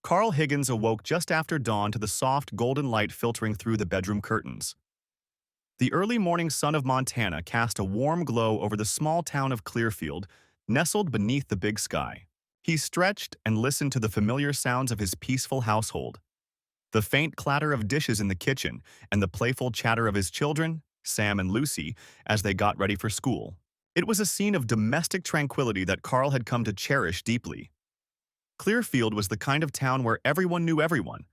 Carl Higgins awoke just after dawn to the soft golden light filtering through the bedroom curtains. The early morning sun of Montana cast a warm glow over the small town of Clearfield, nestled beneath the big sky. He stretched and listened to the familiar sounds of his peaceful household. The faint clatter of dishes in the kitchen and the playful chatter of his children, Sam and Lucy, as they got ready for school. It was a scene of domestic tranquility that Carl had come to cherish deeply. Clearfield was the kind of town where everyone knew everyone,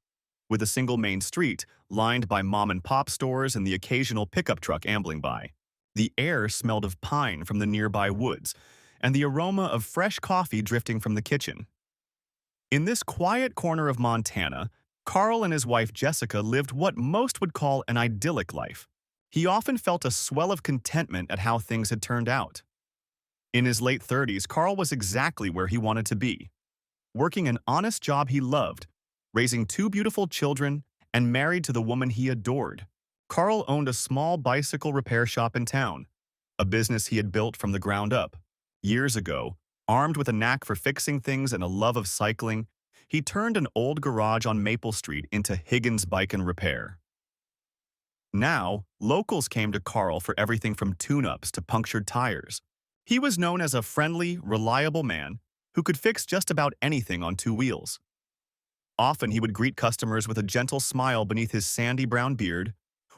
with a single main street lined by mom-and-pop stores and the occasional pickup truck ambling by. The air smelled of pine from the nearby woods, and the aroma of fresh coffee drifting from the kitchen. In this quiet corner of Montana, Carl and his wife Jessica lived what most would call an idyllic life. He often felt a swell of contentment at how things had turned out. In his late 30s, Carl was exactly where he wanted to be, working an honest job he loved, raising two beautiful children, and married to the woman he adored. Carl owned a small bicycle repair shop in town, a business he had built from the ground up. Years ago, armed with a knack for fixing things and a love of cycling, he turned an old garage on Maple Street into Higgins Bike and Repair. Now, locals came to Carl for everything from tune-ups to punctured tires. He was known as a friendly, reliable man who could fix just about anything on two wheels. Often he would greet customers with a gentle smile beneath his sandy brown beard,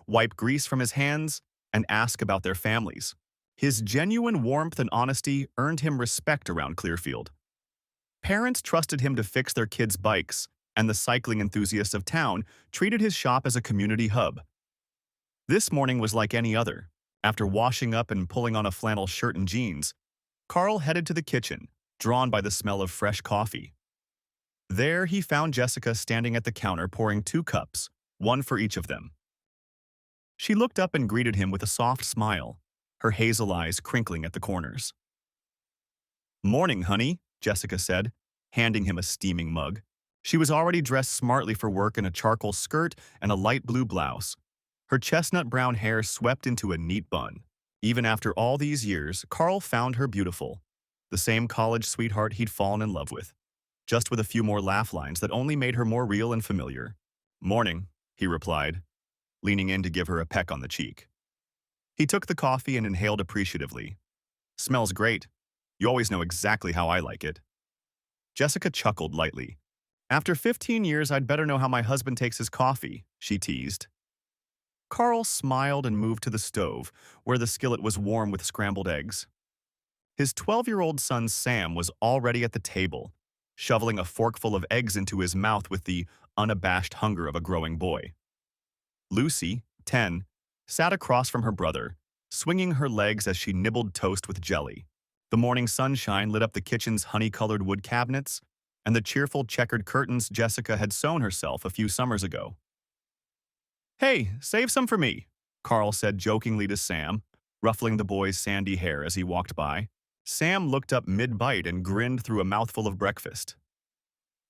wipe grease from his hands, and ask about their families. His genuine warmth and honesty earned him respect around Clearfield. Parents trusted him to fix their kids' bikes, and the cycling enthusiasts of town treated his shop as a community hub. This morning was like any other. After washing up and pulling on a flannel shirt and jeans, Carl headed to the kitchen, drawn by the smell of fresh coffee. There he found Jessica standing at the counter pouring 2 cups, one for each of them. She looked up and greeted him with a soft smile, her hazel eyes crinkling at the corners. "Morning, honey," Jessica said, handing him a steaming mug. She was already dressed smartly for work in a charcoal skirt and a light blue blouse. Her chestnut brown hair swept into a neat bun. Even after all these years, Carl found her beautiful, the same college sweetheart he'd fallen in love with, just with a few more laugh lines that only made her more real and familiar. "Morning," he replied, leaning in to give her a peck on the cheek. He took the coffee and inhaled appreciatively. "Smells great. You always know exactly how I like it." Jessica chuckled lightly. "After 15 years, I'd better know how my husband takes his coffee," she teased. Carl smiled and moved to the stove, where the skillet was warm with scrambled eggs. His 12-year-old son Sam was already at the table, shoveling a forkful of eggs into his mouth with the unabashed hunger of a growing boy. Lucy, 10, sat across from her brother, swinging her legs as she nibbled toast with jelly. The morning sunshine lit up the kitchen's honey-colored wood cabinets and the cheerful checkered curtains Jessica had sewn herself a few summers ago. "Hey, save some for me," Carl said jokingly to Sam, ruffling the boy's sandy hair as he walked by. Sam looked up mid-bite and grinned through a mouthful of breakfast.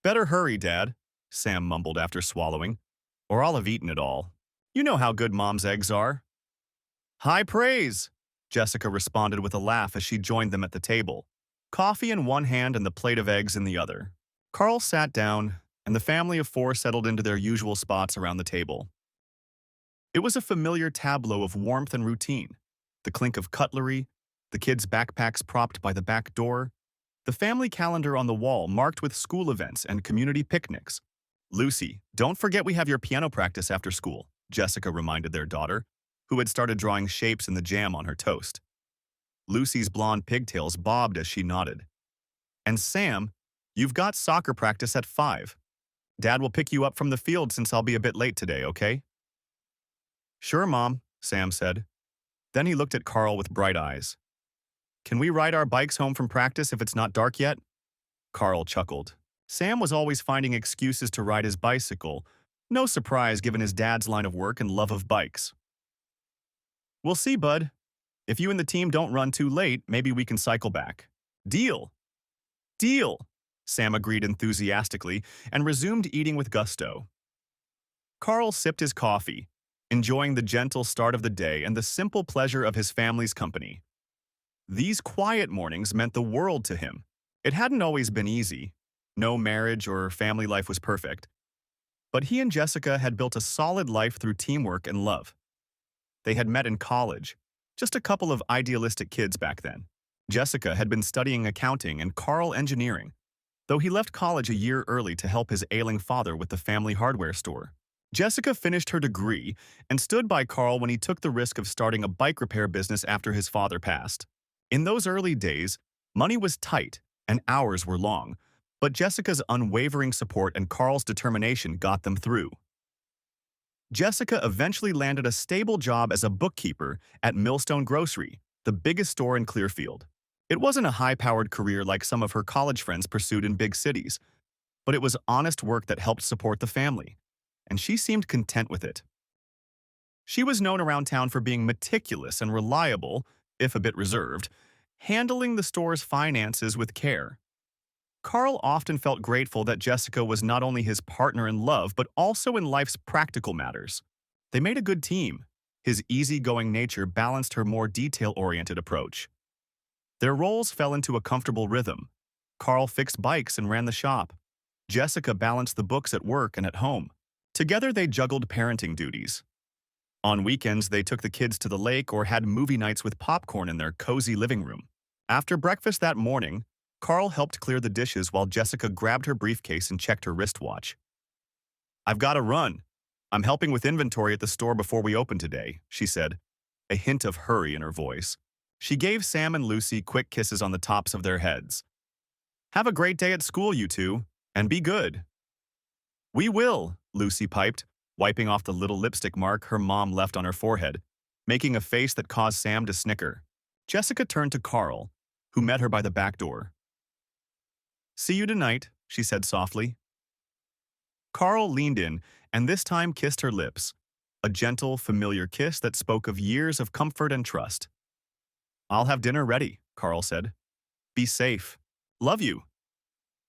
"Better hurry, Dad," Sam mumbled after swallowing, "or I'll have eaten it all. You know how good Mom's eggs are." "High praise," Jessica responded with a laugh as she joined them at the table, coffee in one hand and the plate of eggs in the other. Carl sat down, and the family of 4 settled into their usual spots around the table. It was a familiar tableau of warmth and routine, the clink of cutlery, the kids' backpacks propped by the back door, the family calendar on the wall marked with school events and community picnics. "Lucy, don't forget we have your piano practice after school," Jessica reminded their daughter, who had started drawing shapes in the jam on her toast. Lucy's blonde pigtails bobbed as she nodded. "And Sam, you've got soccer practice at 5. Dad will pick you up from the field since I'll be a bit late today, okay?" "Sure, Mom," Sam said. Then he looked at Carl with bright eyes. "Can we ride our bikes home from practice if it's not dark yet?" Carl chuckled. Sam was always finding excuses to ride his bicycle, no surprise given his dad's line of work and love of bikes. "We'll see, bud. If you and the team don't run too late, maybe we can cycle back." "Deal." "Deal," Sam agreed enthusiastically and resumed eating with gusto. Carl sipped his coffee, enjoying the gentle start of the day and the simple pleasure of his family's company. These quiet mornings meant the world to him. It hadn't always been easy. No marriage or family life was perfect, but he and Jessica had built a solid life through teamwork and love. They had met in college, just a couple of idealistic kids back then. Jessica had been studying accounting and Carl engineering, though he left college a year early to help his ailing father with the family hardware store. Jessica finished her degree and stood by Carl when he took the risk of starting a bike repair business after his father passed. In those early days, money was tight and hours were long, but Jessica's unwavering support and Carl's determination got them through. Jessica eventually landed a stable job as a bookkeeper at Millstone Grocery, the biggest store in Clearfield. It wasn't a high-powered career like some of her college friends pursued in big cities, but it was honest work that helped support the family, and she seemed content with it. She was known around town for being meticulous and reliable, if a bit reserved, handling the store's finances with care. Carl often felt grateful that Jessica was not only his partner in love, but also in life's practical matters. They made a good team. His easygoing nature balanced her more detail-oriented approach. Their roles fell into a comfortable rhythm. Carl fixed bikes and ran the shop. Jessica balanced the books at work and at home. Together they juggled parenting duties. On weekends, they took the kids to the lake or had movie nights with popcorn in their cozy living room. After breakfast that morning, Carl helped clear the dishes while Jessica grabbed her briefcase and checked her wristwatch. "I've got to run. I'm helping with inventory at the store before we open today," she said, a hint of hurry in her voice. She gave Sam and Lucy quick kisses on the tops of their heads. "Have a great day at school, you two, and be good." "We will," Lucy piped, wiping off the little lipstick mark her mom left on her forehead, making a face that caused Sam to snicker. Jessica turned to Carl, who met her by the back door. "See you tonight," she said softly. Carl leaned in and this time kissed her lips, a gentle, familiar kiss that spoke of years of comfort and trust. "I'll have dinner ready," Carl said. "Be safe. Love you."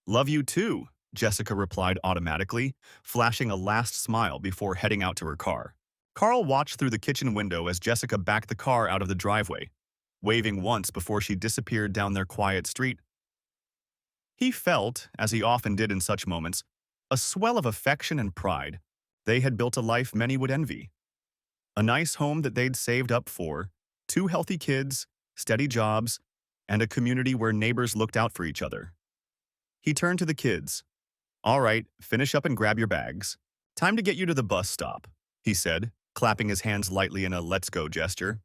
"Love you too," Jessica replied automatically, flashing a last smile before heading out to her car. Carl watched through the kitchen window as Jessica backed the car out of the driveway, waving once before she disappeared down their quiet street. He felt, as he often did in such moments, a swell of affection and pride. They had built a life many would envy. A nice home that they'd saved up for, 2 healthy kids, steady jobs, and a community where neighbors looked out for each other. He turned to the kids. "All right, finish up and grab your bags. Time to get you to the bus stop," he said, clapping his hands lightly in a let's go gesture.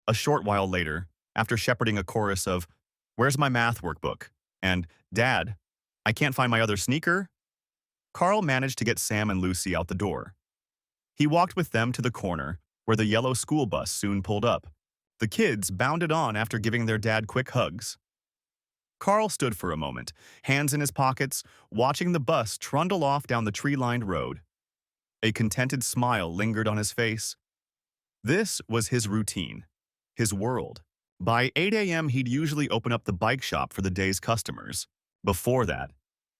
A short while later, after shepherding a chorus of, "Where's my math workbook?" and "Dad, I can't find my other sneaker," Carl managed to get Sam and Lucy out the door. He walked with them to the corner, where the yellow school bus soon pulled up. The kids bounded on after giving their dad quick hugs. Carl stood for a moment, hands in his pockets, watching the bus trundle off down the tree-lined road. A contented smile lingered on his face. This was his routine, his world. By 8 a.m., he'd usually open up the bike shop for the day's customers. Before that,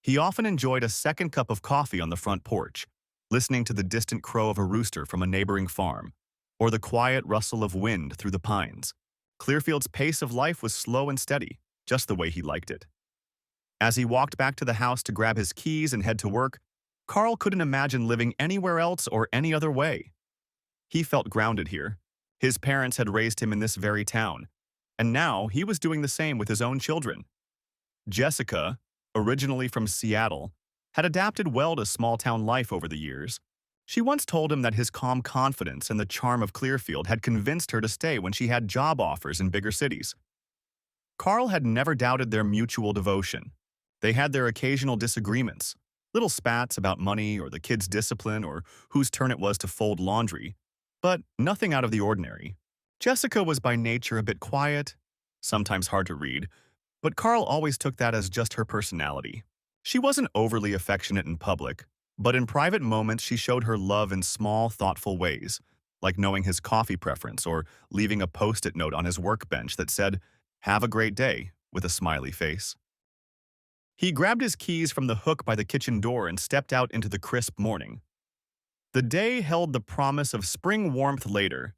he often enjoyed a second cup of coffee on the front porch, listening to the distant crow of a rooster from a neighboring farm, or the quiet rustle of wind through the pines. Clearfield's pace of life was slow and steady, just the way he liked it. As he walked back to the house to grab his keys and head to work, Carl couldn't imagine living anywhere else or any other way. He felt grounded here. His parents had raised him in this very town, and now he was doing the same with his own children. Jessica, originally from Seattle, had adapted well to small-town life over the years. She once told him that his calm confidence and the charm of Clearfield had convinced her to stay when she had job offers in bigger cities. Carl had never doubted their mutual devotion. They had their occasional disagreements, little spats about money or the kids' discipline or whose turn it was to fold laundry, but nothing out of the ordinary. Jessica was by nature a bit quiet, sometimes hard to read, but Carl always took that as just her personality. She wasn't overly affectionate in public, but in private moments she showed her love in small, thoughtful ways, like knowing his coffee preference or leaving a post-it note on his workbench that said, "Have a great day," with a smiley face. He grabbed his keys from the hook by the kitchen door and stepped out into the crisp morning. The day held the promise of spring warmth later,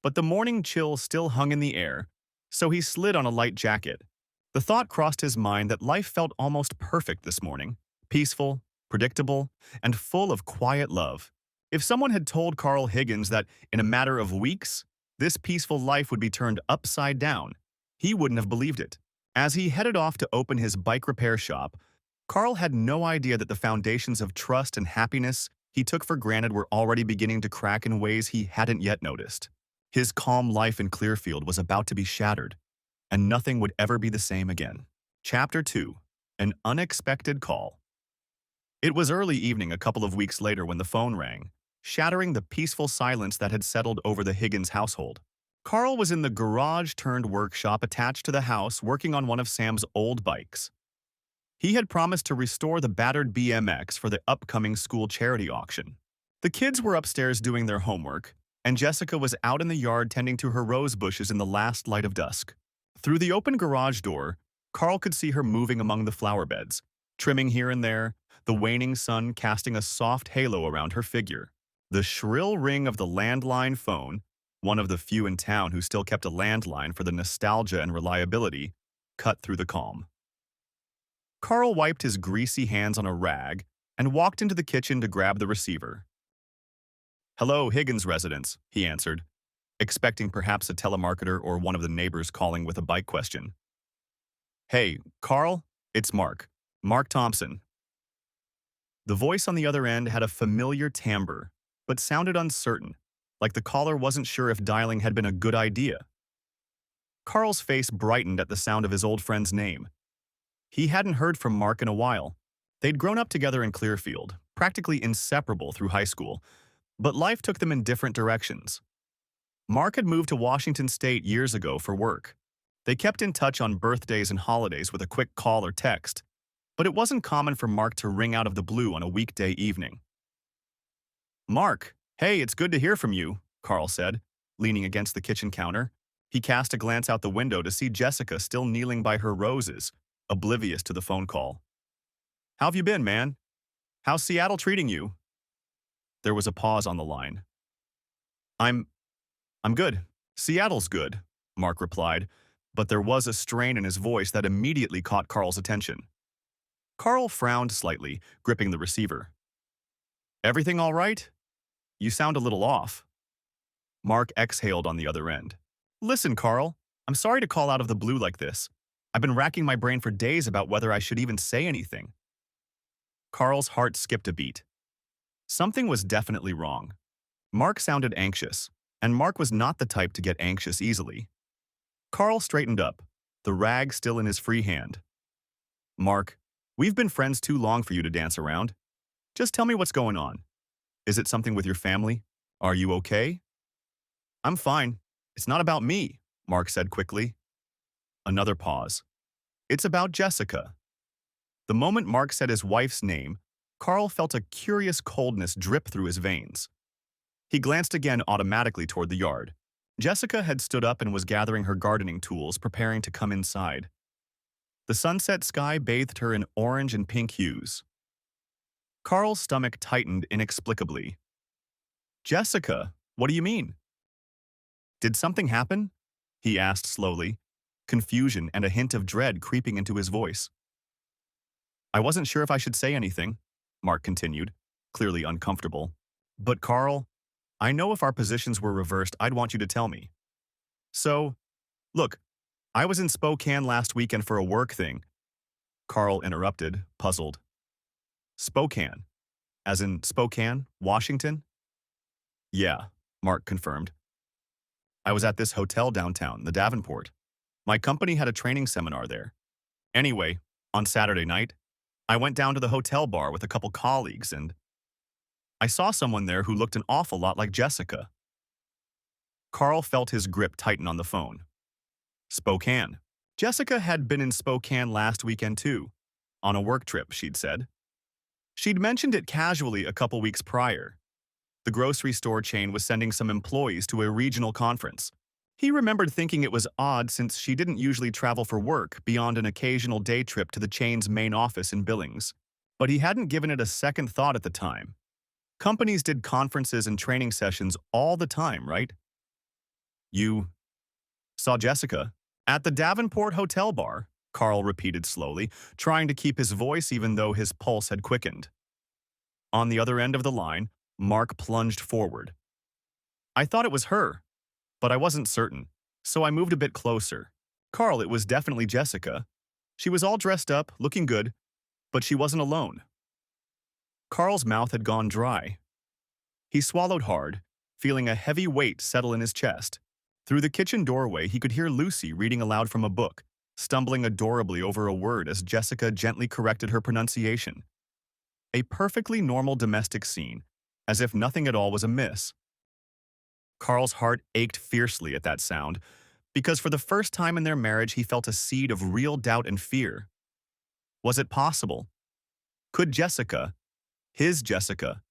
but the morning chill still hung in the air, so he slid on a light jacket. The thought crossed his mind that life felt almost perfect this morning, peaceful, predictable, and full of quiet love. If someone had told Carl Higgins that in a matter of weeks, this peaceful life would be turned upside down, he wouldn't have believed it. As he headed off to open his bike repair shop, Carl had no idea that the foundations of trust and happiness he took for granted were already beginning to crack in ways he hadn't yet noticed. His calm life in Clearfield was about to be shattered, and nothing would ever be the same again. Chapter 2. An Unexpected Call. It was early evening a couple of weeks later when the phone rang, shattering the peaceful silence that had settled over the Higgins household. Carl was in the garage-turned-workshop attached to the house working on one of Sam's old bikes. He had promised to restore the battered BMX for the upcoming school charity auction. The kids were upstairs doing their homework, and Jessica was out in the yard tending to her rose bushes in the last light of dusk. Through the open garage door, Carl could see her moving among the flower beds, trimming here and there, the waning sun casting a soft halo around her figure. The shrill ring of the landline phone, one of the few in town who still kept a landline for the nostalgia and reliability, cut through the calm. Carl wiped his greasy hands on a rag and walked into the kitchen to grab the receiver. "Hello, Higgins residence," he answered, expecting perhaps a telemarketer or one of the neighbors calling with a bike question. "Hey, Carl, it's Mark. Mark Thompson." The voice on the other end had a familiar timbre, but sounded uncertain, like the caller wasn't sure if dialing had been a good idea. Carl's face brightened at the sound of his old friend's name. He hadn't heard from Mark in a while. They'd grown up together in Clearfield, practically inseparable through high school, but life took them in different directions. Mark had moved to Washington State years ago for work. They kept in touch on birthdays and holidays with a quick call or text, but it wasn't common for Mark to ring out of the blue on a weekday evening. "Mark, hey, it's good to hear from you," Carl said, leaning against the kitchen counter. He cast a glance out the window to see Jessica still kneeling by her roses, oblivious to the phone call. "How've you been, man? How's Seattle treating you?" There was a pause on the line. I'm good. Seattle's good," Mark replied, but there was a strain in his voice that immediately caught Carl's attention. Carl frowned slightly, gripping the receiver. "Everything all right? You sound a little off." Mark exhaled on the other end. "Listen, Carl, I'm sorry to call out of the blue like this. I've been racking my brain for days about whether I should even say anything." Carl's heart skipped a beat. Something was definitely wrong. Mark sounded anxious, and Mark was not the type to get anxious easily. Carl straightened up, the rag still in his free hand. "Mark, we've been friends too long for you to dance around. Just tell me what's going on. Is it something with your family? Are you okay?" "I'm fine. It's not about me," Mark said quickly. Another pause. "It's about Jessica." The moment Mark said his wife's name, Carl felt a curious coldness drip through his veins. He glanced again automatically toward the yard. Jessica had stood up and was gathering her gardening tools, preparing to come inside. The sunset sky bathed her in orange and pink hues. Carl's stomach tightened inexplicably. "Jessica, what do you mean?" "Did something happen?" he asked slowly, confusion and a hint of dread creeping into his voice. "I wasn't sure if I should say anything," Mark continued, clearly uncomfortable. "But Carl, I know if our positions were reversed, I'd want you to tell me. So, look, I was in Spokane last weekend for a work thing." Carl interrupted, puzzled. "Spokane? As in Spokane, Washington?" "Yeah," Mark confirmed. "I was at this hotel downtown, the Davenport. My company had a training seminar there. Anyway, on Saturday night, I went down to the hotel bar with a couple colleagues and I saw someone there who looked an awful lot like Jessica." Carl felt his grip tighten on the phone. Spokane. Jessica had been in Spokane last weekend too, on a work trip, she'd said. She'd mentioned it casually a couple weeks prior. The grocery store chain was sending some employees to a regional conference. He remembered thinking it was odd since she didn't usually travel for work beyond an occasional day trip to the chain's main office in Billings. But he hadn't given it a second thought at the time. Companies did conferences and training sessions all the time, right? "You saw Jessica at the Davenport Hotel bar?" Carl repeated slowly, trying to keep his voice even though his pulse had quickened. On the other end of the line, Mark plunged forward. I thought it was her, but I wasn't certain, so I moved a bit closer. Carl, it was definitely Jessica. She was all dressed up, looking good, but she wasn't alone. Carl's mouth had gone dry. He swallowed hard, feeling a heavy weight settle in his chest. Through the kitchen doorway, he could hear Lucy reading aloud from a book, stumbling adorably over a word as Jessica gently corrected her pronunciation. A perfectly normal domestic scene, as if nothing at all was amiss. Carl's heart ached fiercely at that sound, because for the first time in their marriage he felt a seed of real doubt and fear. Was it possible? Could Jessica, his Jessica,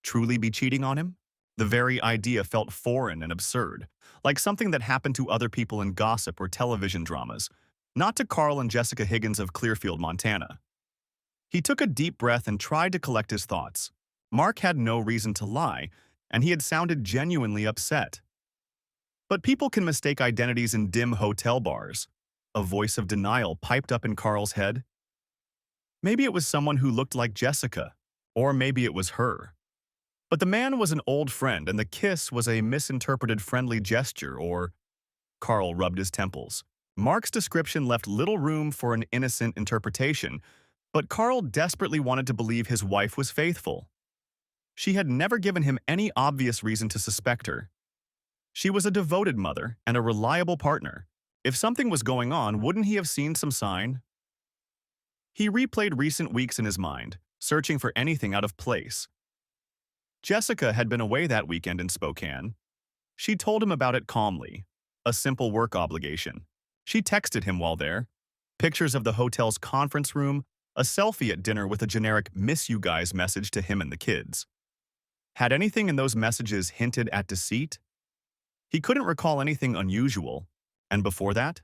truly be cheating on him? The very idea felt foreign and absurd, like something that happened to other people in gossip or television dramas, not to Carl and Jessica Higgins of Clearfield, Montana. He took a deep breath and tried to collect his thoughts. Mark had no reason to lie, and he had sounded genuinely upset. But people can mistake identities in dim hotel bars. A voice of denial piped up in Carl's head. Maybe it was someone who looked like Jessica, or maybe it was her. But the man was an old friend, and the kiss was a misinterpreted friendly gesture, or… Carl rubbed his temples. Mark's description left little room for an innocent interpretation, but Carl desperately wanted to believe his wife was faithful. She had never given him any obvious reason to suspect her. She was a devoted mother and a reliable partner. If something was going on, wouldn't he have seen some sign? He replayed recent weeks in his mind, searching for anything out of place. Jessica had been away that weekend in Spokane. She told him about it calmly, a simple work obligation. She texted him while there, pictures of the hotel's conference room, a selfie at dinner with a generic "miss you guys" message to him and the kids. Had anything in those messages hinted at deceit? He couldn't recall anything unusual. And before that?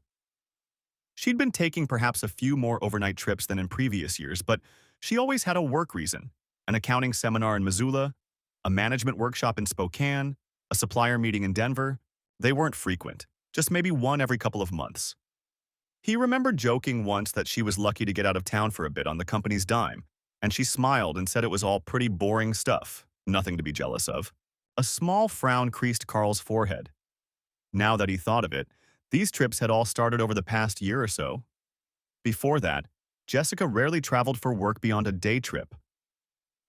She'd been taking perhaps a few more overnight trips than in previous years, but she always had a work reason: an accounting seminar in Missoula, a management workshop in Spokane, a supplier meeting in Denver. They weren't frequent, just maybe one every couple of months. He remembered joking once that she was lucky to get out of town for a bit on the company's dime, and she smiled and said it was all pretty boring stuff, nothing to be jealous of. A small frown creased Carl's forehead. Now that he thought of it, these trips had all started over the past year or so. Before that, Jessica rarely traveled for work beyond a day trip.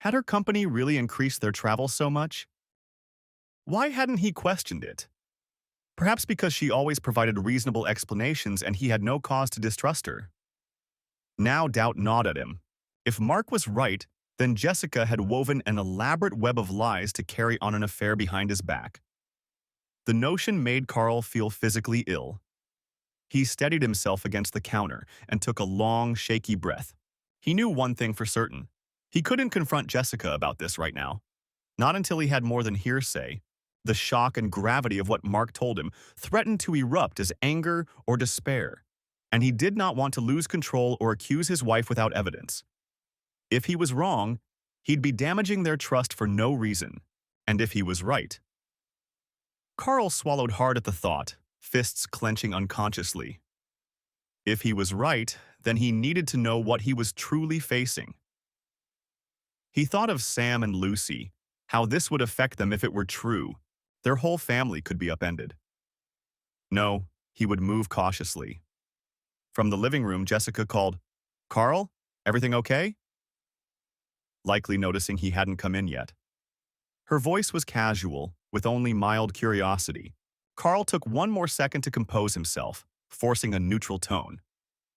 Had her company really increased their travel so much? Why hadn't he questioned it? Perhaps because she always provided reasonable explanations and he had no cause to distrust her. Now doubt gnawed at him. If Mark was right, then Jessica had woven an elaborate web of lies to carry on an affair behind his back. The notion made Carl feel physically ill. He steadied himself against the counter and took a long, shaky breath. He knew one thing for certain. He couldn't confront Jessica about this right now. Not until he had more than hearsay. The shock and gravity of what Mark told him threatened to erupt as anger or despair, and he did not want to lose control or accuse his wife without evidence. If he was wrong, he'd be damaging their trust for no reason, and if he was right… Carl swallowed hard at the thought, fists clenching unconsciously. If he was right, then he needed to know what he was truly facing. He thought of Sam and Lucy, how this would affect them if it were true. Their whole family could be upended. No, he would move cautiously. From the living room, Jessica called, "Carl, everything okay?" Likely noticing he hadn't come in yet. Her voice was casual, with only mild curiosity. Carl took one more second to compose himself, forcing a neutral tone.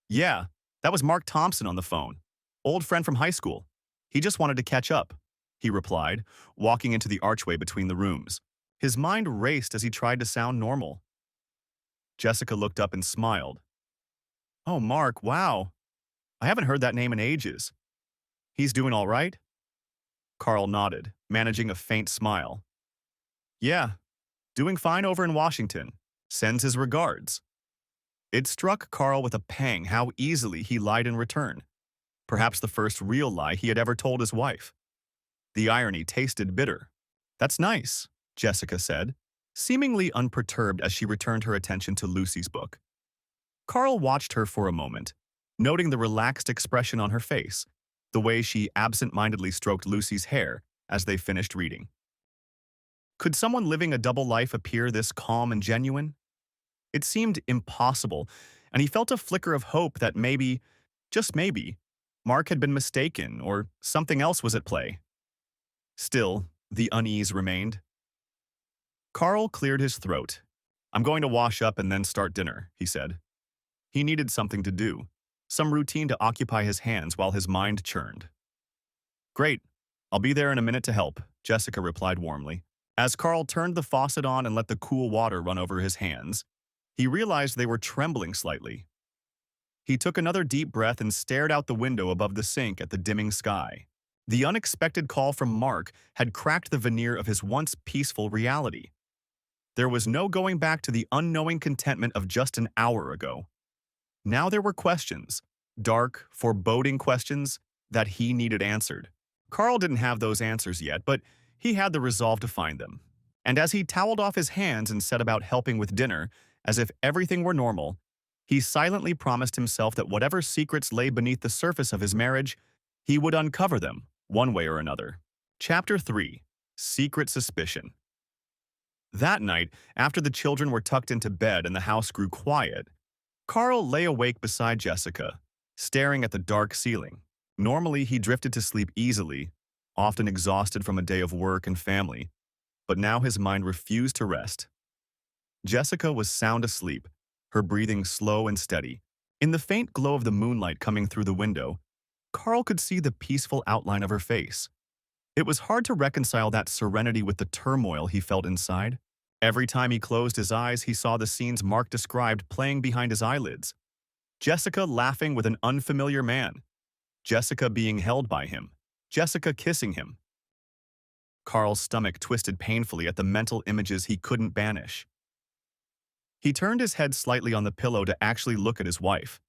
"Yeah, that was Mark Thompson on the phone. Old friend from high school. He just wanted to catch up," he replied, walking into the archway between the rooms. His mind raced as he tried to sound normal. Jessica looked up and smiled. "Oh, Mark, wow. I haven't heard that name in ages. He's doing all right?" Carl nodded, managing a faint smile. "Yeah, doing fine over in Washington. Sends his regards." It struck Carl with a pang how easily he lied in return. Perhaps the first real lie he had ever told his wife. The irony tasted bitter. "That's nice," Jessica said, seemingly unperturbed as she returned her attention to Lucy's book. Carl watched her for a moment, noting the relaxed expression on her face, the way she absent-mindedly stroked Lucy's hair as they finished reading. Could someone living a double life appear this calm and genuine? It seemed impossible, and he felt a flicker of hope that maybe, just maybe, Mark had been mistaken or something else was at play. Still, the unease remained. Carl cleared his throat. "I'm going to wash up and then start dinner," he said. He needed something to do, some routine to occupy his hands while his mind churned. "Great. I'll be there in a minute to help," Jessica replied warmly. As Carl turned the faucet on and let the cool water run over his hands, he realized they were trembling slightly. He took another deep breath and stared out the window above the sink at the dimming sky. The unexpected call from Mark had cracked the veneer of his once peaceful reality. There was no going back to the unknowing contentment of just an hour ago. Now there were questions, dark, foreboding questions that he needed answered. Carl didn't have those answers yet, but he had the resolve to find them. And as he toweled off his hands and set about helping with dinner, as if everything were normal, he silently promised himself that whatever secrets lay beneath the surface of his marriage, he would uncover them, one way or another. Chapter 3. Secret Suspicion. That night, after the children were tucked into bed and the house grew quiet, Carl lay awake beside Jessica, staring at the dark ceiling. Normally, he drifted to sleep easily, often exhausted from a day of work and family, but now his mind refused to rest. Jessica was sound asleep, her breathing slow and steady. In the faint glow of the moonlight coming through the window, Carl could see the peaceful outline of her face. It was hard to reconcile that serenity with the turmoil he felt inside. Every time he closed his eyes, he saw the scenes Mark described playing behind his eyelids. Jessica laughing with an unfamiliar man. Jessica being held by him. Jessica kissing him. Carl's stomach twisted painfully at the mental images he couldn't banish. He turned his head slightly on the pillow to actually look at his wife.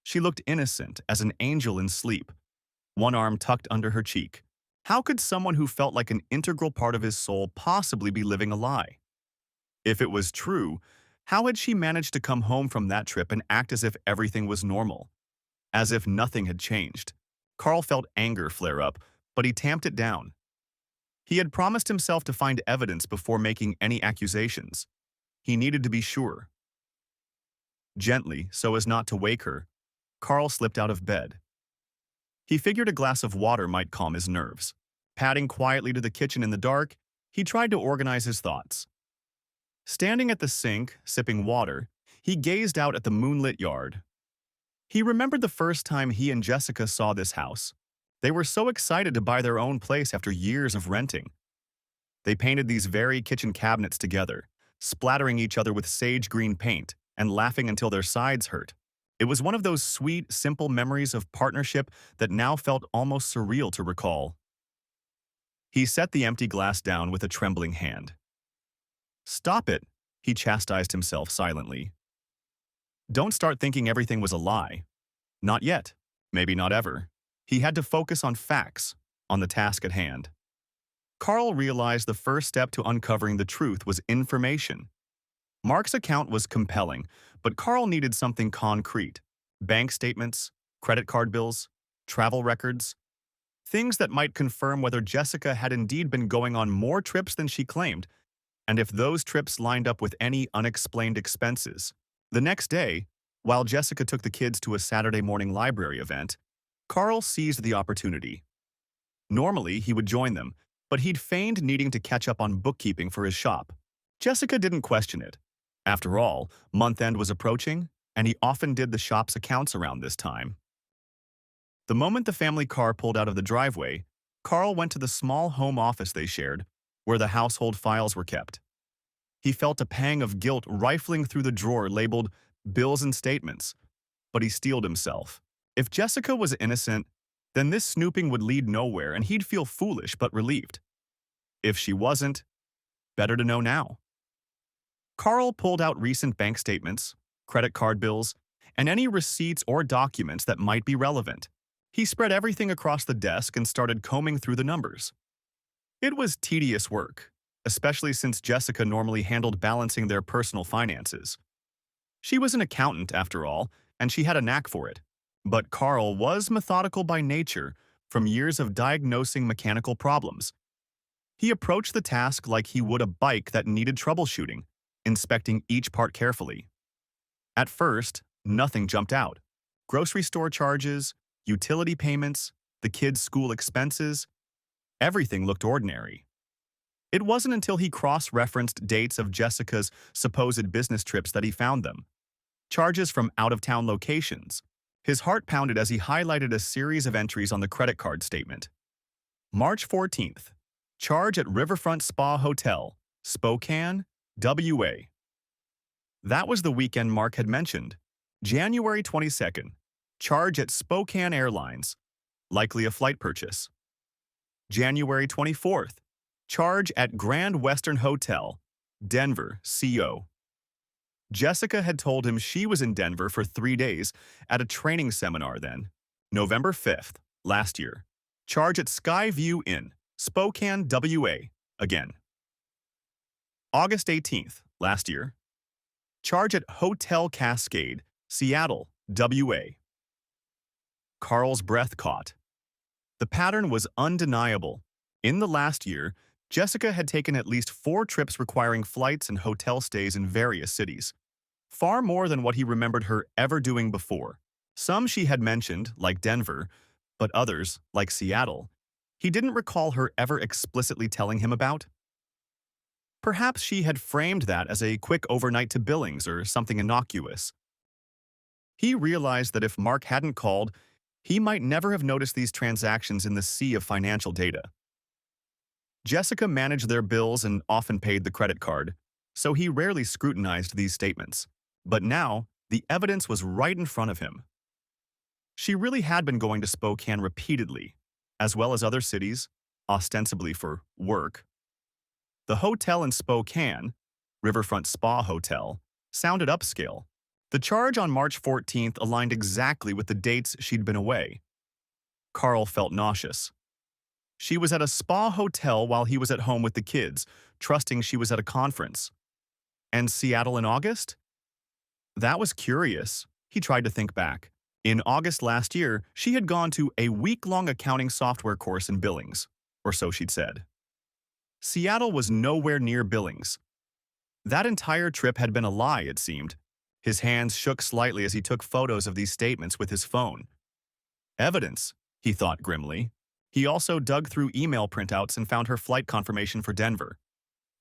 She looked innocent as an angel in sleep, one arm tucked under her cheek. How could someone who felt like an integral part of his soul possibly be living a lie? If it was true, how had she managed to come home from that trip and act as if everything was normal? As if nothing had changed. Carl felt anger flare up, but he tamped it down. He had promised himself to find evidence before making any accusations. He needed to be sure. Gently, so as not to wake her, Carl slipped out of bed. He figured a glass of water might calm his nerves. Padding quietly to the kitchen in the dark, he tried to organize his thoughts. Standing at the sink, sipping water, he gazed out at the moonlit yard. He remembered the first time he and Jessica saw this house. They were so excited to buy their own place after years of renting. They painted these very kitchen cabinets together, splattering each other with sage green paint and laughing until their sides hurt. It was one of those sweet, simple memories of partnership that now felt almost surreal to recall. He set the empty glass down with a trembling hand. "Stop it," he chastised himself silently. "Don't start thinking everything was a lie. Not yet. Maybe not ever." He had to focus on facts, on the task at hand. Carl realized the first step to uncovering the truth was information. Mark's account was compelling, but Carl needed something concrete. Bank statements, credit card bills, travel records. Things that might confirm whether Jessica had indeed been going on more trips than she claimed, and if those trips lined up with any unexplained expenses. The next day, while Jessica took the kids to a Saturday morning library event, Carl seized the opportunity. Normally, he would join them, but he'd feigned needing to catch up on bookkeeping for his shop. Jessica didn't question it. After all, month-end was approaching, and he often did the shop's accounts around this time. The moment the family car pulled out of the driveway, Carl went to the small home office they shared, where the household files were kept. He felt a pang of guilt rifling through the drawer labeled bills and statements, but he steeled himself. If Jessica was innocent, then this snooping would lead nowhere and he'd feel foolish but relieved. If she wasn't, better to know now. Carl pulled out recent bank statements, credit card bills, and any receipts or documents that might be relevant. He spread everything across the desk and started combing through the numbers. It was tedious work, especially since Jessica normally handled balancing their personal finances. She was an accountant, after all, and she had a knack for it. But Carl was methodical by nature from years of diagnosing mechanical problems. He approached the task like he would a bike that needed troubleshooting, inspecting each part carefully. At first, nothing jumped out. Grocery store charges, utility payments, the kids' school expenses, everything looked ordinary. It wasn't until he cross-referenced dates of Jessica's supposed business trips that he found them. Charges from out-of-town locations. His heart pounded as he highlighted a series of entries on the credit card statement. March 14th. Charge at Riverfront Spa Hotel, Spokane, WA. That was the weekend Mark had mentioned. January 22nd. Charge at Spokane Airlines, likely a flight purchase. January 24th. Charge at Grand Western Hotel, Denver, CO. Jessica had told him she was in Denver for 3 days at a training seminar then. November 5th, last year. Charge at Skyview Inn, Spokane, WA, again. August 18th, last year. Charge at Hotel Cascade, Seattle, WA. Carl's breath caught. The pattern was undeniable. In the last year, Jessica had taken at least 4 trips requiring flights and hotel stays in various cities. Far more than what he remembered her ever doing before. Some she had mentioned, like Denver, but others, like Seattle, he didn't recall her ever explicitly telling him about. Perhaps she had framed that as a quick overnight to Billings or something innocuous. He realized that if Mark hadn't called, he might never have noticed these transactions in the sea of financial data. Jessica managed their bills and often paid the credit card, so he rarely scrutinized these statements. But now, the evidence was right in front of him. She really had been going to Spokane repeatedly, as well as other cities, ostensibly for work. The hotel in Spokane, Riverfront Spa Hotel, sounded upscale. The charge on March 14th aligned exactly with the dates she'd been away. Carl felt nauseous. She was at a spa hotel while he was at home with the kids, trusting she was at a conference. And Seattle in August? That was curious. He tried to think back. In August last year, she had gone to a week-long accounting software course in Billings, or so she'd said. Seattle was nowhere near Billings. That entire trip had been a lie, it seemed. His hands shook slightly as he took photos of these statements with his phone. Evidence, he thought grimly. He also dug through email printouts and found her flight confirmation for Denver,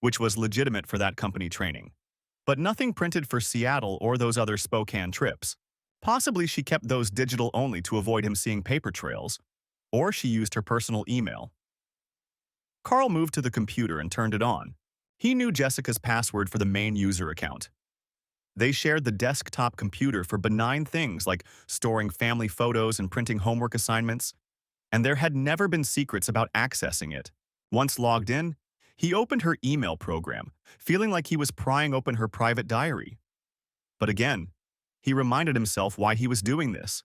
which was legitimate for that company training. But nothing printed for Seattle or those other Spokane trips. Possibly she kept those digital only to avoid him seeing paper trails, or she used her personal email. Carl moved to the computer and turned it on. He knew Jessica's password for the main user account. They shared the desktop computer for benign things like storing family photos and printing homework assignments, and there had never been secrets about accessing it. Once logged in, he opened her email program, feeling like he was prying open her private diary. But again, he reminded himself why he was doing this.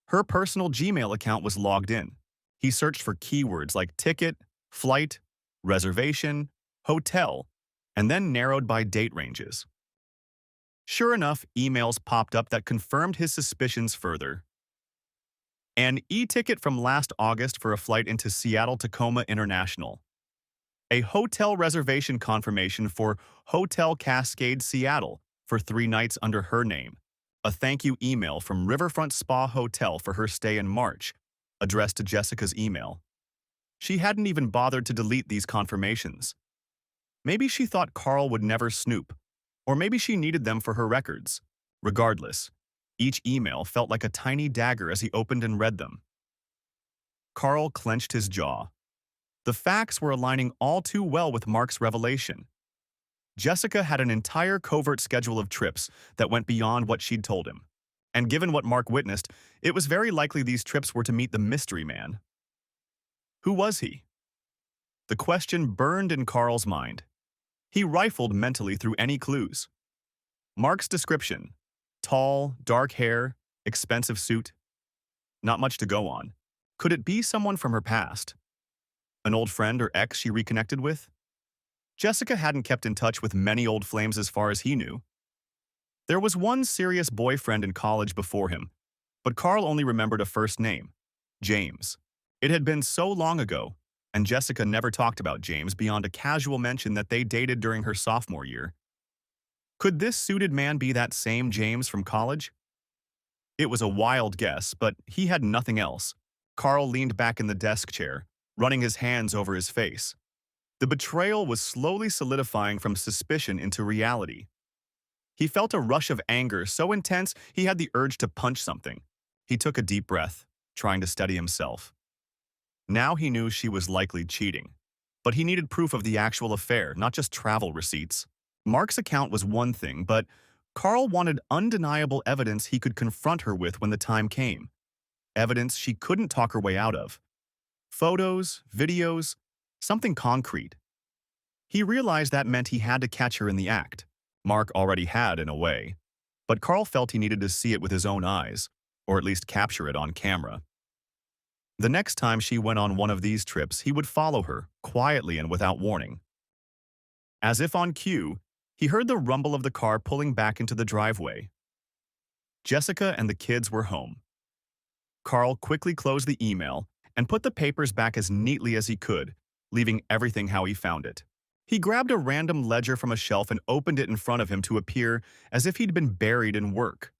Her personal Gmail account was logged in. He searched for keywords like ticket, flight, reservation, hotel, and then narrowed by date ranges. Sure enough, emails popped up that confirmed his suspicions further. An e-ticket from last August for a flight into Seattle-Tacoma International. A hotel reservation confirmation for Hotel Cascade Seattle for 3 nights under her name. A thank you email from Riverfront Spa Hotel for her stay in March, addressed to Jessica's email. She hadn't even bothered to delete these confirmations. Maybe she thought Carl would never snoop, or maybe she needed them for her records. Regardless, each email felt like a tiny dagger as he opened and read them. Carl clenched his jaw. The facts were aligning all too well with Mark's revelation. Jessica had an entire covert schedule of trips that went beyond what she'd told him. And given what Mark witnessed, it was very likely these trips were to meet the mystery man. Who was he? The question burned in Carl's mind. He rifled mentally through any clues. Mark's description: tall, dark hair, expensive suit. Not much to go on. Could it be someone from her past? An old friend or ex she reconnected with? Jessica hadn't kept in touch with many old flames as far as he knew. There was one serious boyfriend in college before him, but Carl only remembered a first name, James. It had been so long ago, and Jessica never talked about James beyond a casual mention that they dated during her sophomore year. Could this suited man be that same James from college? It was a wild guess, but he had nothing else. Carl leaned back in the desk chair, running his hands over his face. The betrayal was slowly solidifying from suspicion into reality. He felt a rush of anger so intense he had the urge to punch something. He took a deep breath, trying to steady himself. Now he knew she was likely cheating. But he needed proof of the actual affair, not just travel receipts. Mark's account was one thing, but Carl wanted undeniable evidence he could confront her with when the time came. Evidence she couldn't talk her way out of. Photos, videos, something concrete. He realized that meant he had to catch her in the act. Mark already had, in a way. But Carl felt he needed to see it with his own eyes, or at least capture it on camera. The next time she went on one of these trips, he would follow her, quietly and without warning. As if on cue, he heard the rumble of the car pulling back into the driveway. Jessica and the kids were home. Carl quickly closed the email and put the papers back as neatly as he could, leaving everything how he found it. He grabbed a random ledger from a shelf and opened it in front of him to appear as if he'd been buried in work.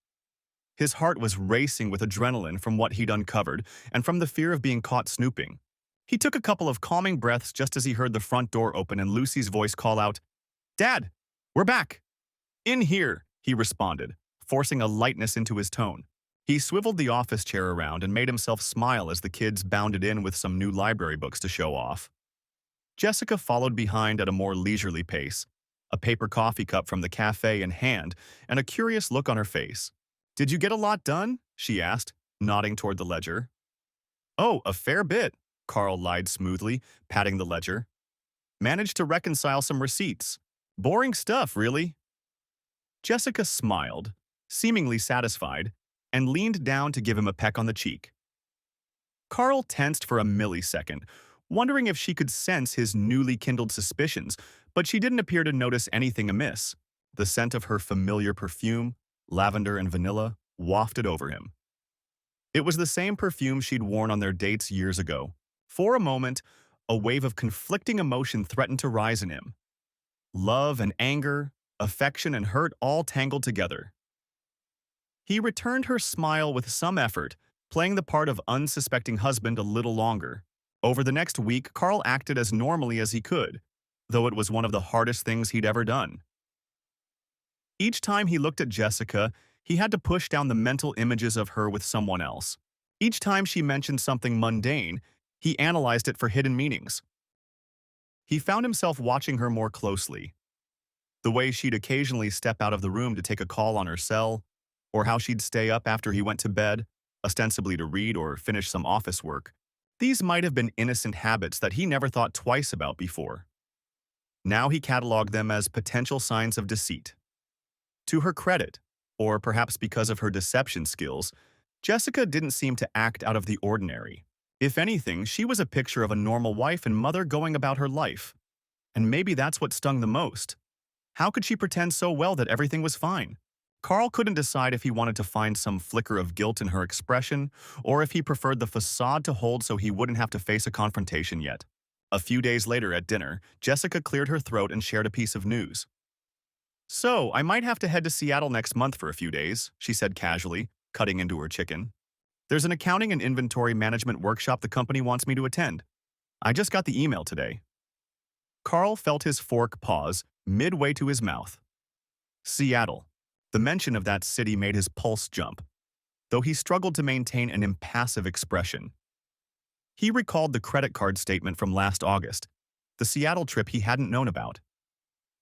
His heart was racing with adrenaline from what he'd uncovered and from the fear of being caught snooping. He took a couple of calming breaths just as he heard the front door open and Lucy's voice call out, "Dad, we're back!" "In here," he responded, forcing a lightness into his tone. He swiveled the office chair around and made himself smile as the kids bounded in with some new library books to show off. Jessica followed behind at a more leisurely pace, a paper coffee cup from the cafe in hand and a curious look on her face. "Did you get a lot done?" she asked, nodding toward the ledger. "Oh, a fair bit," Carl lied smoothly, patting the ledger. "Managed to reconcile some receipts. Boring stuff, really." Jessica smiled, seemingly satisfied, and leaned down to give him a peck on the cheek. Carl tensed for a millisecond, wondering if she could sense his newly kindled suspicions, but she didn't appear to notice anything amiss. The scent of her familiar perfume, lavender and vanilla, wafted over him. It was the same perfume she'd worn on their dates years ago. For a moment, a wave of conflicting emotion threatened to rise in him. Love and anger, affection and hurt all tangled together. He returned her smile with some effort, playing the part of unsuspecting husband a little longer. Over the next week, Carl acted as normally as he could, though it was one of the hardest things he'd ever done. Each time he looked at Jessica, he had to push down the mental images of her with someone else. Each time she mentioned something mundane, he analyzed it for hidden meanings. He found himself watching her more closely. The way she'd occasionally step out of the room to take a call on her cell, or how she'd stay up after he went to bed, ostensibly to read or finish some office work. These might have been innocent habits that he never thought twice about before. Now he cataloged them as potential signs of deceit. To her credit, or perhaps because of her deception skills, Jessica didn't seem to act out of the ordinary. If anything, she was a picture of a normal wife and mother going about her life. And maybe that's what stung the most. How could she pretend so well that everything was fine? Carl couldn't decide if he wanted to find some flicker of guilt in her expression, or if he preferred the facade to hold so he wouldn't have to face a confrontation yet. A few days later at dinner, Jessica cleared her throat and shared a piece of news. "So, I might have to head to Seattle next month for a few days," she said casually, cutting into her chicken. "There's an accounting and inventory management workshop the company wants me to attend. I just got the email today." Carl felt his fork pause midway to his mouth. Seattle. The mention of that city made his pulse jump, though he struggled to maintain an impassive expression. He recalled the credit card statement from last August, the Seattle trip he hadn't known about.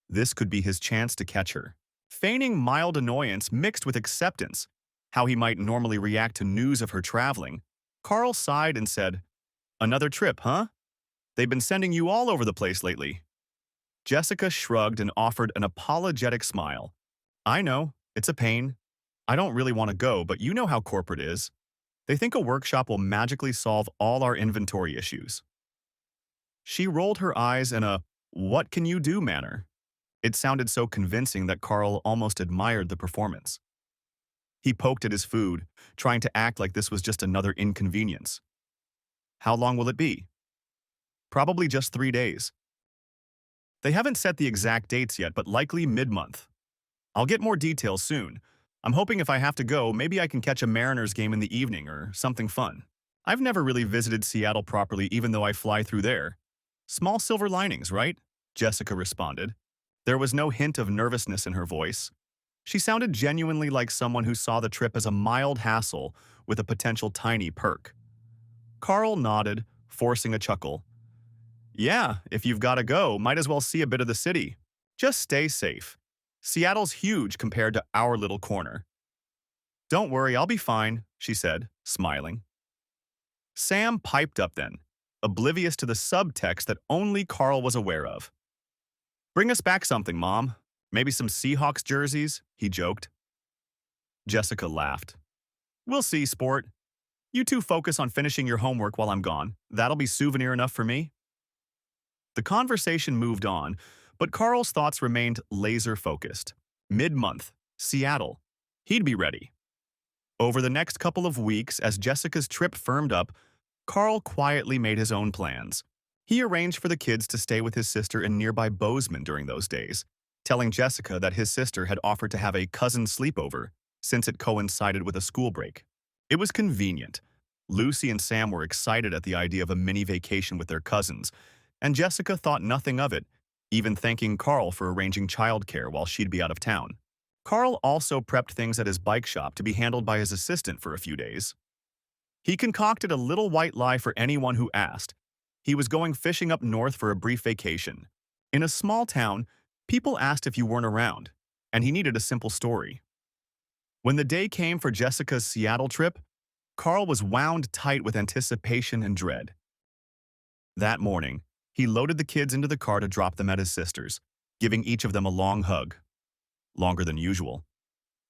This could be his chance to catch her. Feigning mild annoyance mixed with acceptance, how he might normally react to news of her traveling, Carl sighed and said, "Another trip, huh? They've been sending you all over the place lately." Jessica shrugged and offered an apologetic smile. "I know, it's a pain. I don't really want to go, but you know how corporate is. They think a workshop will magically solve all our inventory issues." She rolled her eyes in a "what can you do" manner. It sounded so convincing that Carl almost admired the performance. He poked at his food, trying to act like this was just another inconvenience. How long will it be? Probably just 3 days. They haven't set the exact dates yet, but likely mid-month. I'll get more details soon. I'm hoping if I have to go, maybe I can catch a Mariners game in the evening or something fun. I've never really visited Seattle properly even though I fly through there. Small silver linings, right? Jessica responded. There was no hint of nervousness in her voice. She sounded genuinely like someone who saw the trip as a mild hassle with a potential tiny perk. Carl nodded, forcing a chuckle. Yeah, if you've got to go, might as well see a bit of the city. Just stay safe. Seattle's huge compared to our little corner. Don't worry, I'll be fine, she said, smiling. Sam piped up then, oblivious to the subtext that only Carl was aware of. Bring us back something, Mom. Maybe some Seahawks jerseys, he joked. Jessica laughed. We'll see, sport. You two focus on finishing your homework while I'm gone. That'll be souvenir enough for me. The conversation moved on, but Carl's thoughts remained laser-focused. Mid-month, Seattle. He'd be ready. Over the next couple of weeks, as Jessica's trip firmed up, Carl quietly made his own plans. He arranged for the kids to stay with his sister in nearby Bozeman during those days, telling Jessica that his sister had offered to have a cousin sleepover since it coincided with a school break. It was convenient. Lucy and Sam were excited at the idea of a mini vacation with their cousins, and Jessica thought nothing of it, even thanking Carl for arranging childcare while she'd be out of town. Carl also prepped things at his bike shop to be handled by his assistant for a few days. He concocted a little white lie for anyone who asked. He was going fishing up north for a brief vacation. In a small town, people asked if you weren't around, and he needed a simple story. When the day came for Jessica's Seattle trip, Carl was wound tight with anticipation and dread. That morning, he loaded the kids into the car to drop them at his sister's, giving each of them a long hug. Longer than usual.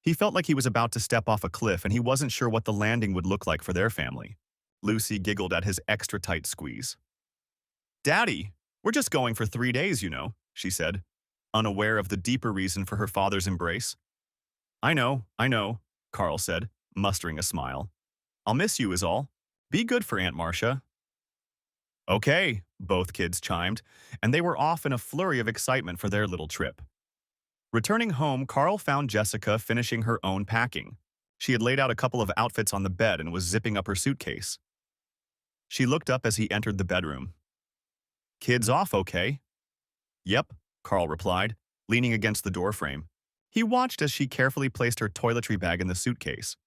He felt like he was about to step off a cliff and he wasn't sure what the landing would look like for their family. Lucy giggled at his extra tight squeeze. Daddy, we're just going for 3 days, she said, unaware of the deeper reason for her father's embrace. I know, Carl said, mustering a smile. I'll miss you is all. Be good for Aunt Marcia. Okay, both kids chimed, and they were off in a flurry of excitement for their little trip. Returning home, Carl found Jessica finishing her own packing. She had laid out a couple of outfits on the bed and was zipping up her suitcase. She looked up as he entered the bedroom. Kids off, okay? Yep, Carl replied, leaning against the doorframe. He watched as she carefully placed her toiletry bag in the suitcase.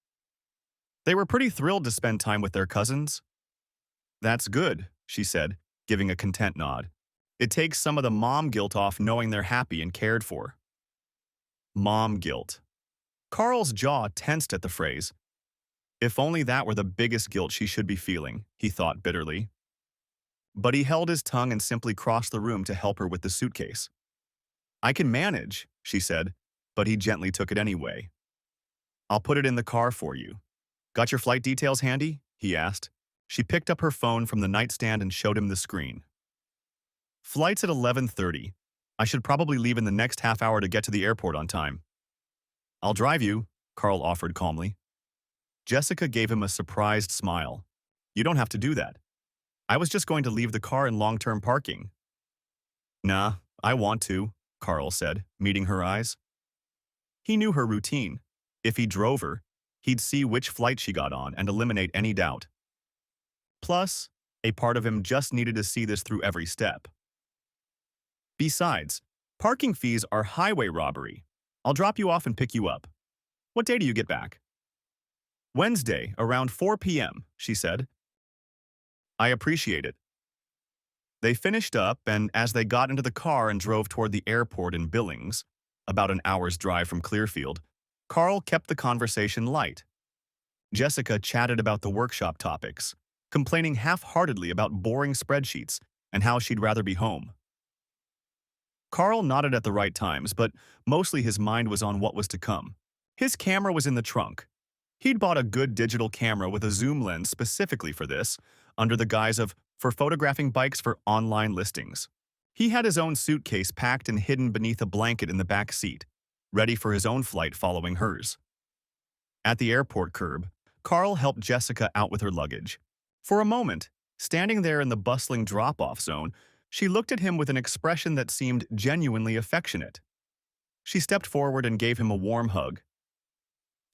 They were pretty thrilled to spend time with their cousins. That's good, she said, giving a content nod. It takes some of the mom guilt off knowing they're happy and cared for. Mom guilt. Carl's jaw tensed at the phrase. If only that were the biggest guilt she should be feeling, he thought bitterly. But he held his tongue and simply crossed the room to help her with the suitcase. I can manage, she said, but he gently took it anyway. I'll put it in the car for you. Got your flight details handy? He asked. She picked up her phone from the nightstand and showed him the screen. Flight's at 11:30. I should probably leave in the next half hour to get to the airport on time. I'll drive you, Carl offered calmly. Jessica gave him a surprised smile. You don't have to do that. I was just going to leave the car in long-term parking. Nah, I want to, Carl said, meeting her eyes. He knew her routine. If he drove her, he'd see which flight she got on and eliminate any doubt. Plus, a part of him just needed to see this through every step. Besides, parking fees are highway robbery. I'll drop you off and pick you up. What day do you get back? Wednesday, around 4 p.m., she said. I appreciate it. They finished up, and as they got into the car and drove toward the airport in Billings, about an hour's drive from Clearfield, Carl kept the conversation light. Jessica chatted about the workshop topics, complaining half-heartedly about boring spreadsheets and how she'd rather be home. Carl nodded at the right times, but mostly his mind was on what was to come. His camera was in the trunk. He'd bought a good digital camera with a zoom lens specifically for this, under the guise of for photographing bikes for online listings. He had his own suitcase packed and hidden beneath a blanket in the back seat, ready for his own flight following hers. At the airport curb, Carl helped Jessica out with her luggage. For a moment, standing there in the bustling drop-off zone, she looked at him with an expression that seemed genuinely affectionate. She stepped forward and gave him a warm hug.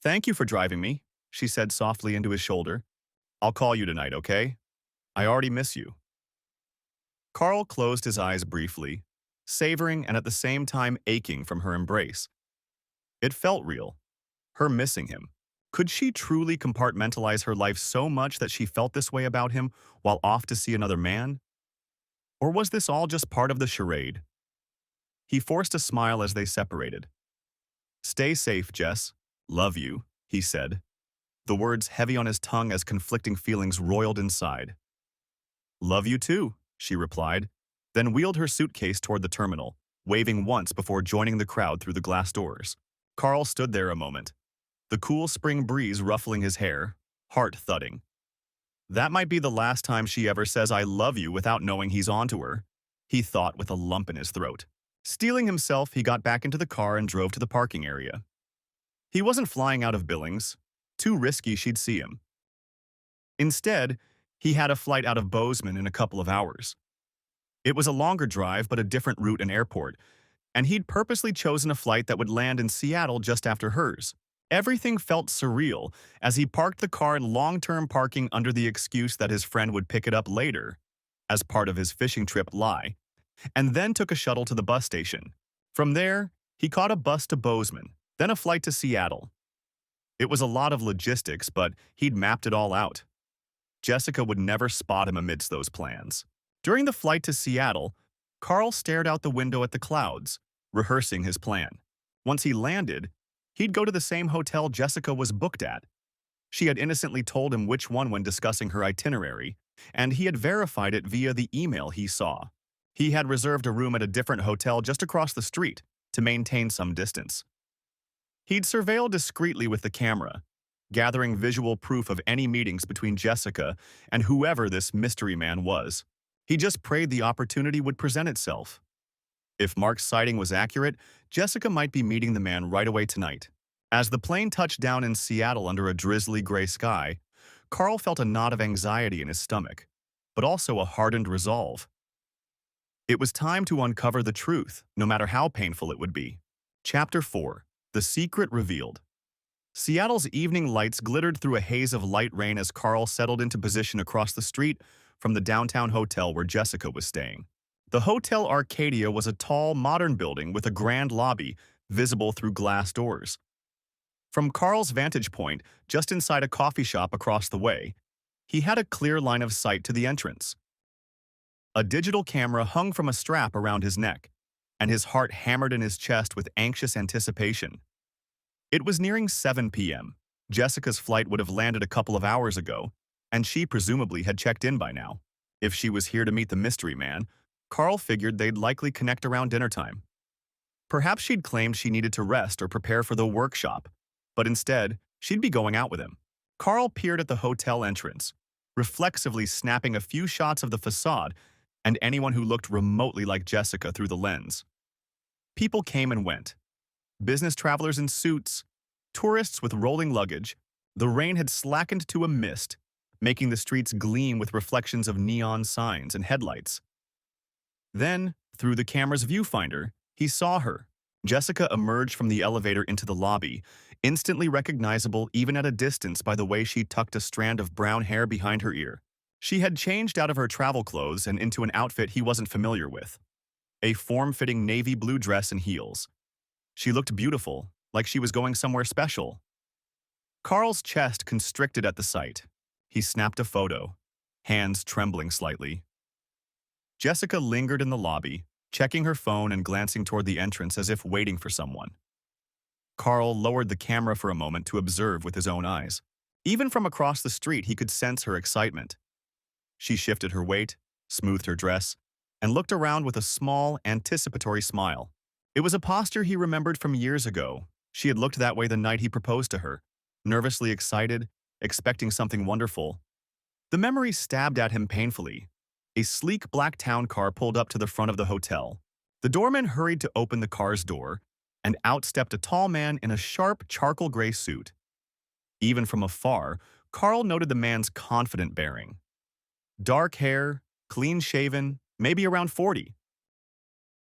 "Thank you for driving me," she said softly into his shoulder. "I'll call you tonight, okay? I already miss you." Carl closed his eyes briefly, savoring and at the same time aching from her embrace. It felt real, her missing him. Could she truly compartmentalize her life so much that she felt this way about him while off to see another man? Or was this all just part of the charade? He forced a smile as they separated. "Stay safe, Jess. Love you," he said, the words heavy on his tongue as conflicting feelings roiled inside. "Love you too," she replied, then wheeled her suitcase toward the terminal, waving once before joining the crowd through the glass doors. Carl stood there a moment, the cool spring breeze ruffling his hair, heart thudding. That might be the last time she ever says "I love you" without knowing he's onto her, he thought with a lump in his throat. Steeling himself, he got back into the car and drove to the parking area. He wasn't flying out of Billings. Too risky she'd see him. Instead, he had a flight out of Bozeman in a couple of hours. It was a longer drive but a different route and airport, and he'd purposely chosen a flight that would land in Seattle just after hers. Everything felt surreal as he parked the car in long-term parking under the excuse that his friend would pick it up later, as part of his fishing trip lie, and then took a shuttle to the bus station. From there, he caught a bus to Bozeman, then a flight to Seattle. It was a lot of logistics, but he'd mapped it all out. Jessica would never spot him amidst those plans. During the flight to Seattle, Carl stared out the window at the clouds, rehearsing his plan. Once he landed, he'd go to the same hotel Jessica was booked at. She had innocently told him which one when discussing her itinerary, and he had verified it via the email he saw. He had reserved a room at a different hotel just across the street to maintain some distance. He'd surveilled discreetly with the camera, gathering visual proof of any meetings between Jessica and whoever this mystery man was. He just prayed the opportunity would present itself. If Mark's sighting was accurate, Jessica might be meeting the man right away tonight. As the plane touched down in Seattle under a drizzly gray sky, Carl felt a knot of anxiety in his stomach, but also a hardened resolve. It was time to uncover the truth, no matter how painful it would be. Chapter 4. The Secret Revealed. Seattle's evening lights glittered through a haze of light rain as Carl settled into position across the street from the downtown hotel where Jessica was staying. The Hotel Arcadia was a tall, modern building with a grand lobby visible through glass doors. From Carl's vantage point, just inside a coffee shop across the way, he had a clear line of sight to the entrance. A digital camera hung from a strap around his neck, and his heart hammered in his chest with anxious anticipation. It was nearing 7 p.m. Jessica's flight would have landed a couple of hours ago, and she presumably had checked in by now. If she was here to meet the mystery man, Carl figured they'd likely connect around dinner time. Perhaps she'd claimed she needed to rest or prepare for the workshop, but instead, she'd be going out with him. Carl peered at the hotel entrance, reflexively snapping a few shots of the facade and anyone who looked remotely like Jessica through the lens. People came and went. Business travelers in suits, tourists with rolling luggage. The rain had slackened to a mist, making the streets gleam with reflections of neon signs and headlights. Then, through the camera's viewfinder, he saw her. Jessica emerged from the elevator into the lobby, instantly recognizable even at a distance by the way she tucked a strand of brown hair behind her ear. She had changed out of her travel clothes and into an outfit he wasn't familiar with. A form-fitting navy blue dress and heels. She looked beautiful, like she was going somewhere special. Carl's chest constricted at the sight. He snapped a photo, hands trembling slightly. Jessica lingered in the lobby, checking her phone and glancing toward the entrance as if waiting for someone. Carl lowered the camera for a moment to observe with his own eyes. Even from across the street, he could sense her excitement. She shifted her weight, smoothed her dress, and looked around with a small, anticipatory smile. It was a posture he remembered from years ago. She had looked that way the night he proposed to her, nervously excited, expecting something wonderful. The memory stabbed at him painfully. A sleek black town car pulled up to the front of the hotel. The doorman hurried to open the car's door, and out stepped a tall man in a sharp charcoal gray suit. Even from afar, Carl noted the man's confident bearing. Dark hair, clean-shaven, maybe around 40.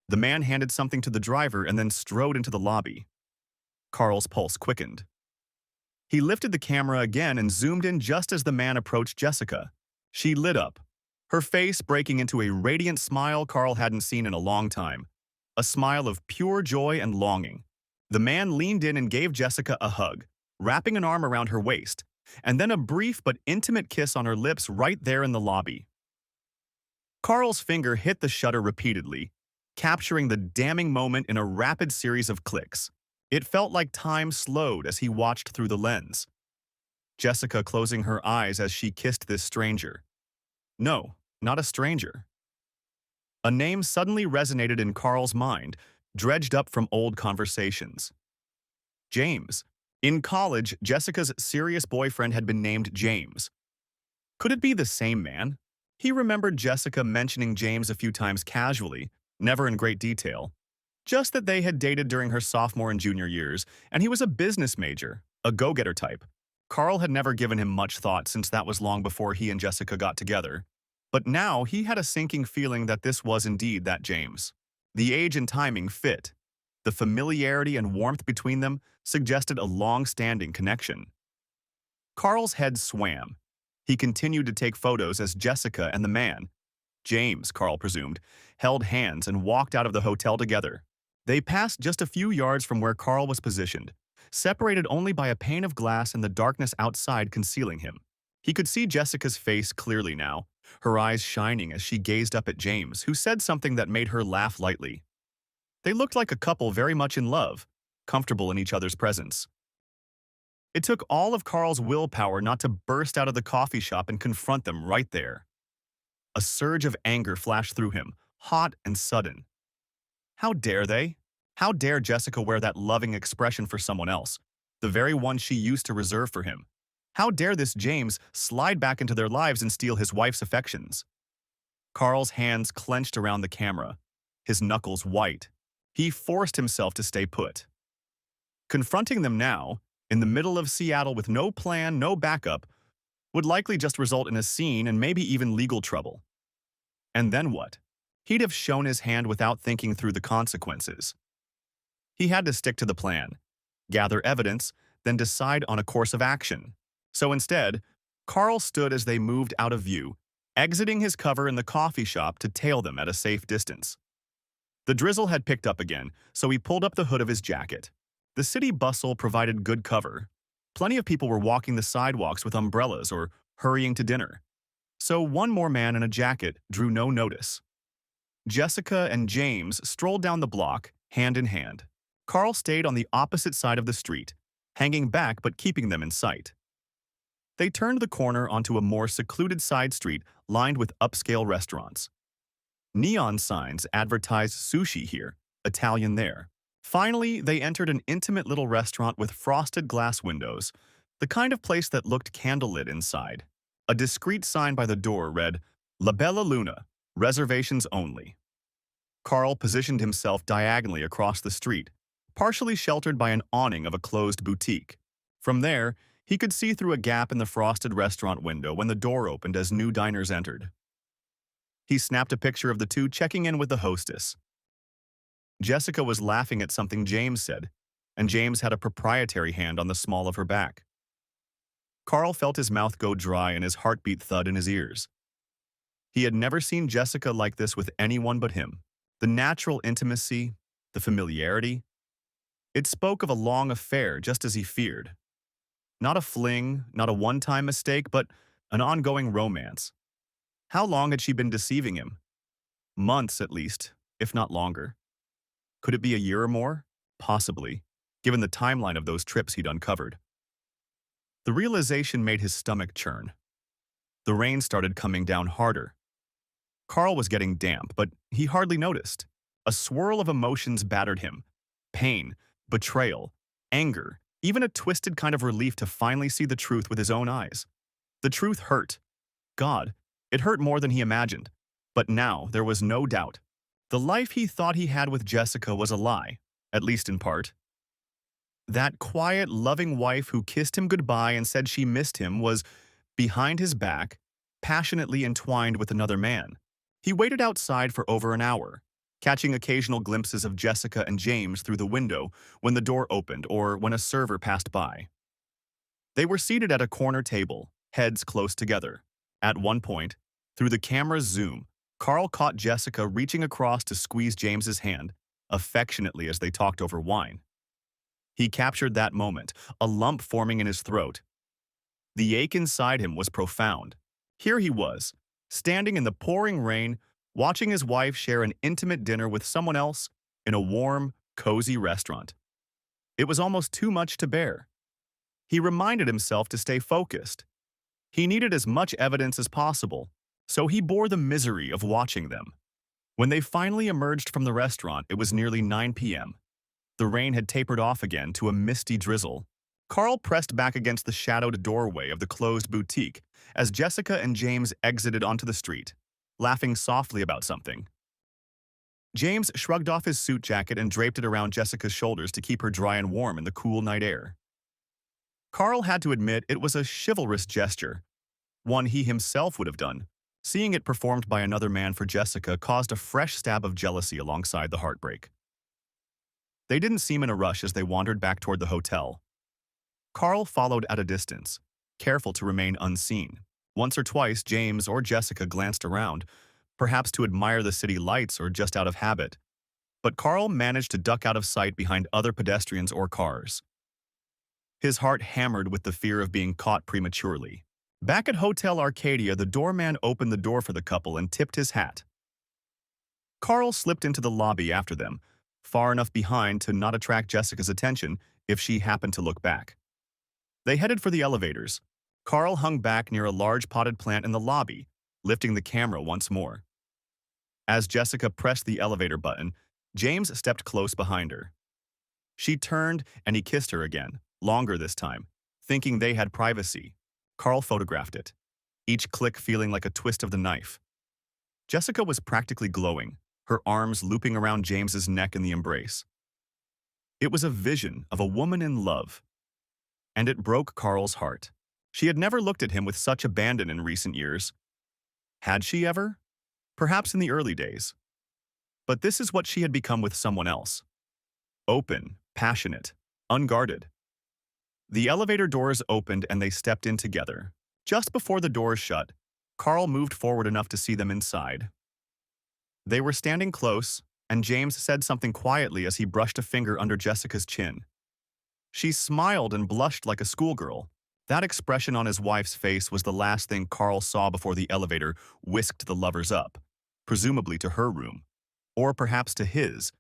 The man handed something to the driver and then strode into the lobby. Carl's pulse quickened. He lifted the camera again and zoomed in just as the man approached Jessica. She lit up, her face breaking into a radiant smile Carl hadn't seen in a long time, a smile of pure joy and longing. The man leaned in and gave Jessica a hug, wrapping an arm around her waist, and then a brief but intimate kiss on her lips right there in the lobby. Carl's finger hit the shutter repeatedly, capturing the damning moment in a rapid series of clicks. It felt like time slowed as he watched through the lens. Jessica closing her eyes as she kissed this stranger. No, not a stranger. A name suddenly resonated in Carl's mind, dredged up from old conversations. James. In college, Jessica's serious boyfriend had been named James. Could it be the same man? He remembered Jessica mentioning James a few times casually, never in great detail. Just that they had dated during her sophomore and junior years, and he was a business major, a go-getter type. Carl had never given him much thought since that was long before he and Jessica got together. But now he had a sinking feeling that this was indeed that James. The age and timing fit. The familiarity and warmth between them suggested a long-standing connection. Carl's head swam. He continued to take photos as Jessica and the man, James, Carl presumed, held hands and walked out of the hotel together. They passed just a few yards from where Carl was positioned, separated only by a pane of glass and the darkness outside concealing him. He could see Jessica's face clearly now, her eyes shining as she gazed up at James, who said something that made her laugh lightly. They looked like a couple very much in love, comfortable in each other's presence. It took all of Carl's willpower not to burst out of the coffee shop and confront them right there. A surge of anger flashed through him, hot and sudden. How dare they? How dare Jessica wear that loving expression for someone else, the very one she used to reserve for him? How dare this James slide back into their lives and steal his wife's affections? Carl's hands clenched around the camera, his knuckles white. He forced himself to stay put. Confronting them now, in the middle of Seattle with no plan, no backup, would likely just result in a scene and maybe even legal trouble. And then what? He'd have shown his hand without thinking through the consequences. He had to stick to the plan, gather evidence, then decide on a course of action. So instead, Carl stood as they moved out of view, exiting his cover in the coffee shop to tail them at a safe distance. The drizzle had picked up again, so he pulled up the hood of his jacket. The city bustle provided good cover. Plenty of people were walking the sidewalks with umbrellas or hurrying to dinner. So one more man in a jacket drew no notice. Jessica and James strolled down the block, hand in hand. Carl stayed on the opposite side of the street, hanging back but keeping them in sight. They turned the corner onto a more secluded side street lined with upscale restaurants. Neon signs advertised sushi here, Italian there. Finally, they entered an intimate little restaurant with frosted glass windows, the kind of place that looked candlelit inside. A discreet sign by the door read, La Bella Luna, reservations only. Carl positioned himself diagonally across the street, partially sheltered by an awning of a closed boutique. From there, he could see through a gap in the frosted restaurant window when the door opened as new diners entered. He snapped a picture of the two checking in with the hostess. Jessica was laughing at something James said, and James had a proprietary hand on the small of her back. Carl felt his mouth go dry and his heartbeat thud in his ears. He had never seen Jessica like this with anyone but him. The natural intimacy, the familiarity. It spoke of a long affair just as he feared. Not a fling, not a one-time mistake, but an ongoing romance. How long had she been deceiving him? Months at least, if not longer. Could it be a year or more? Possibly, given the timeline of those trips he'd uncovered. The realization made his stomach churn. The rain started coming down harder. Carl was getting damp, but he hardly noticed. A swirl of emotions battered him. Pain, betrayal, anger, even a twisted kind of relief to finally see the truth with his own eyes. The truth hurt. God, it hurt more than he imagined. But now there was no doubt. The life he thought he had with Jessica was a lie, at least in part. That quiet, loving wife who kissed him goodbye and said she missed him was behind his back, passionately entwined with another man. He waited outside for over an hour, catching occasional glimpses of Jessica and James through the window when the door opened or when a server passed by. They were seated at a corner table, heads close together. At one point, through the camera's zoom, Carl caught Jessica reaching across to squeeze James's hand, affectionately as they talked over wine. He captured that moment, a lump forming in his throat. The ache inside him was profound. Here he was, standing in the pouring rain, watching his wife share an intimate dinner with someone else in a warm, cozy restaurant. It was almost too much to bear. He reminded himself to stay focused. He needed as much evidence as possible, so he bore the misery of watching them. When they finally emerged from the restaurant, it was nearly 9 p.m. The rain had tapered off again to a misty drizzle. Carl pressed back against the shadowed doorway of the closed boutique as Jessica and James exited onto the street, laughing softly about something. James shrugged off his suit jacket and draped it around Jessica's shoulders to keep her dry and warm in the cool night air. Carl had to admit it was a chivalrous gesture, one he himself would have done. Seeing it performed by another man for Jessica caused a fresh stab of jealousy alongside the heartbreak. They didn't seem in a rush as they wandered back toward the hotel. Carl followed at a distance, careful to remain unseen. Once or twice, James or Jessica glanced around, perhaps to admire the city lights or just out of habit. But Carl managed to duck out of sight behind other pedestrians or cars. His heart hammered with the fear of being caught prematurely. Back at Hotel Arcadia, the doorman opened the door for the couple and tipped his hat. Carl slipped into the lobby after them, far enough behind to not attract Jessica's attention if she happened to look back. They headed for the elevators. Carl hung back near a large potted plant in the lobby, lifting the camera once more. As Jessica pressed the elevator button, James stepped close behind her. She turned and he kissed her again, longer this time, thinking they had privacy. Carl photographed it, each click feeling like a twist of the knife. Jessica was practically glowing, her arms looping around James's neck in the embrace. It was a vision of a woman in love, and it broke Carl's heart. She had never looked at him with such abandon in recent years. Had she ever? Perhaps in the early days. But this is what she had become with someone else. Open, passionate, unguarded. The elevator doors opened and they stepped in together. Just before the doors shut, Carl moved forward enough to see them inside. They were standing close, and James said something quietly as he brushed a finger under Jessica's chin. She smiled and blushed like a schoolgirl. That expression on his wife's face was the last thing Carl saw before the elevator whisked the lovers up, presumably to her room, or perhaps to his,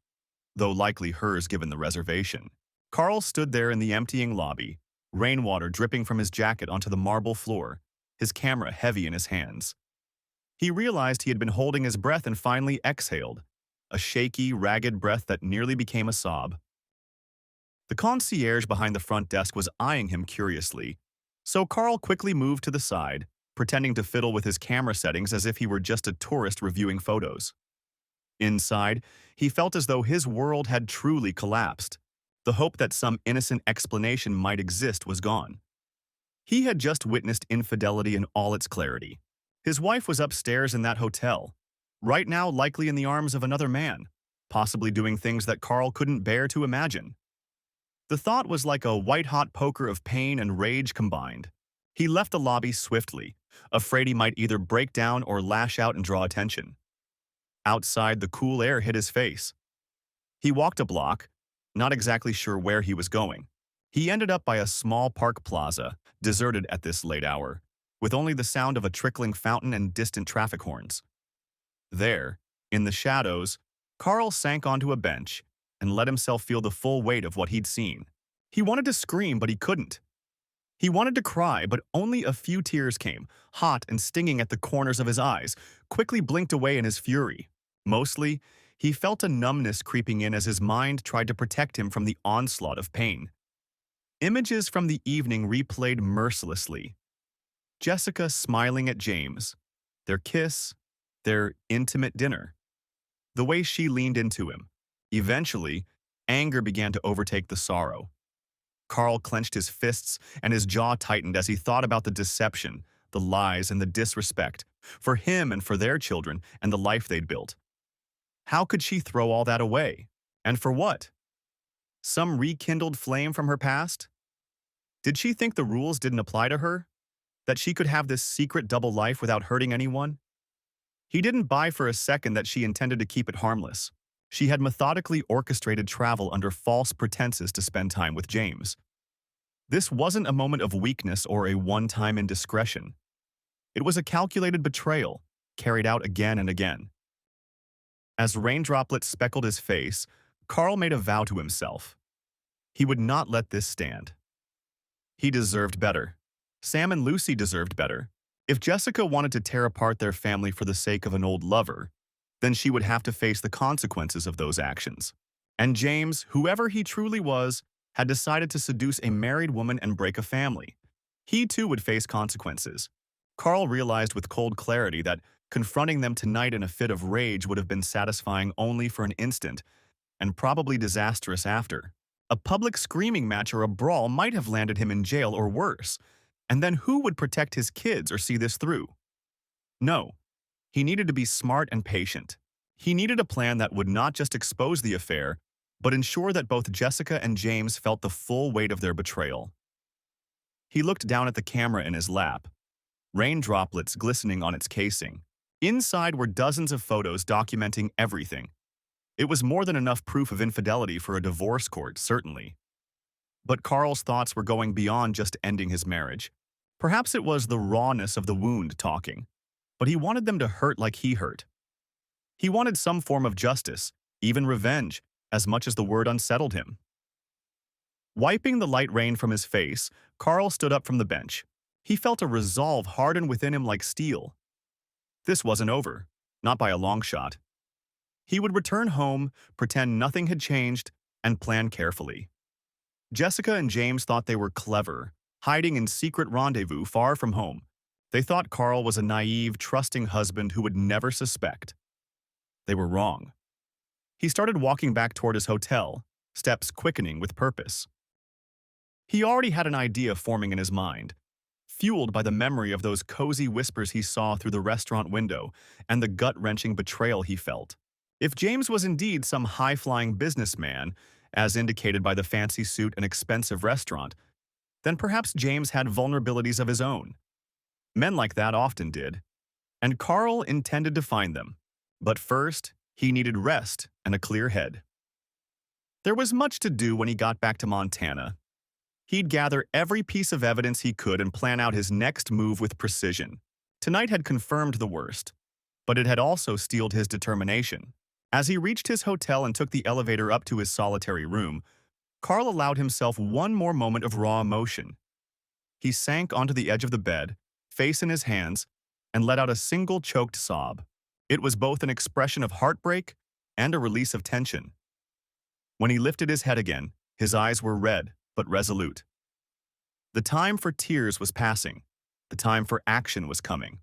though likely hers given the reservation. Carl stood there in the emptying lobby, rainwater dripping from his jacket onto the marble floor, his camera heavy in his hands. He realized he had been holding his breath and finally exhaled, a shaky, ragged breath that nearly became a sob. The concierge behind the front desk was eyeing him curiously, so Carl quickly moved to the side, pretending to fiddle with his camera settings as if he were just a tourist reviewing photos. Inside, he felt as though his world had truly collapsed. The hope that some innocent explanation might exist was gone. He had just witnessed infidelity in all its clarity. His wife was upstairs in that hotel, right now likely in the arms of another man, possibly doing things that Carl couldn't bear to imagine. The thought was like a white-hot poker of pain and rage combined. He left the lobby swiftly, afraid he might either break down or lash out and draw attention. Outside, the cool air hit his face. He walked a block, not exactly sure where he was going. He ended up by a small park plaza, deserted at this late hour, with only the sound of a trickling fountain and distant traffic horns. There, in the shadows, Carl sank onto a bench and let himself feel the full weight of what he'd seen. He wanted to scream, but he couldn't. He wanted to cry, but only a few tears came, hot and stinging at the corners of his eyes, quickly blinked away in his fury. Mostly, he felt a numbness creeping in as his mind tried to protect him from the onslaught of pain. Images from the evening replayed mercilessly. Jessica smiling at James, their kiss, their intimate dinner, the way she leaned into him. Eventually, anger began to overtake the sorrow. Carl clenched his fists and his jaw tightened as he thought about the deception, the lies, and the disrespect for him and for their children and the life they'd built. How could she throw all that away? And for what? Some rekindled flame from her past? Did she think the rules didn't apply to her? That she could have this secret double life without hurting anyone? He didn't buy for a second that she intended to keep it harmless. She had methodically orchestrated travel under false pretenses to spend time with James. This wasn't a moment of weakness or a one-time indiscretion. It was a calculated betrayal, carried out again and again. As rain droplets speckled his face, Carl made a vow to himself. He would not let this stand. He deserved better. Sam and Lucy deserved better. If Jessica wanted to tear apart their family for the sake of an old lover, then she would have to face the consequences of those actions. And James, whoever he truly was, had decided to seduce a married woman and break a family. He too would face consequences. Carl realized with cold clarity that confronting them tonight in a fit of rage would have been satisfying only for an instant, and probably disastrous after. A public screaming match or a brawl might have landed him in jail or worse, and then who would protect his kids or see this through? No, he needed to be smart and patient. He needed a plan that would not just expose the affair, but ensure that both Jessica and James felt the full weight of their betrayal. He looked down at the camera in his lap, rain droplets glistening on its casing. Inside were dozens of photos documenting everything. It was more than enough proof of infidelity for a divorce court, certainly. But Carl's thoughts were going beyond just ending his marriage. Perhaps it was the rawness of the wound talking, but he wanted them to hurt like he hurt. He wanted some form of justice, even revenge, as much as the word unsettled him. Wiping the light rain from his face, Carl stood up from the bench. He felt a resolve harden within him like steel. This wasn't over, not by a long shot. He would return home, pretend nothing had changed, and plan carefully. Jessica and James thought they were clever, hiding in secret rendezvous far from home. They thought Carl was a naive, trusting husband who would never suspect. They were wrong. He started walking back toward his hotel, steps quickening with purpose. He already had an idea forming in his mind, fueled by the memory of those cozy whispers he saw through the restaurant window and the gut-wrenching betrayal he felt. If James was indeed some high-flying businessman, as indicated by the fancy suit and expensive restaurant, then perhaps James had vulnerabilities of his own. Men like that often did, and Carl intended to find them. But first, he needed rest and a clear head. There was much to do when he got back to Montana. He'd gather every piece of evidence he could and plan out his next move with precision. Tonight had confirmed the worst, but it had also steeled his determination. As he reached his hotel and took the elevator up to his solitary room, Carl allowed himself one more moment of raw emotion. He sank onto the edge of the bed, face in his hands, and let out a single choked sob. It was both an expression of heartbreak and a release of tension. When he lifted his head again, his eyes were red but resolute. The time for tears was passing. The time for action was coming.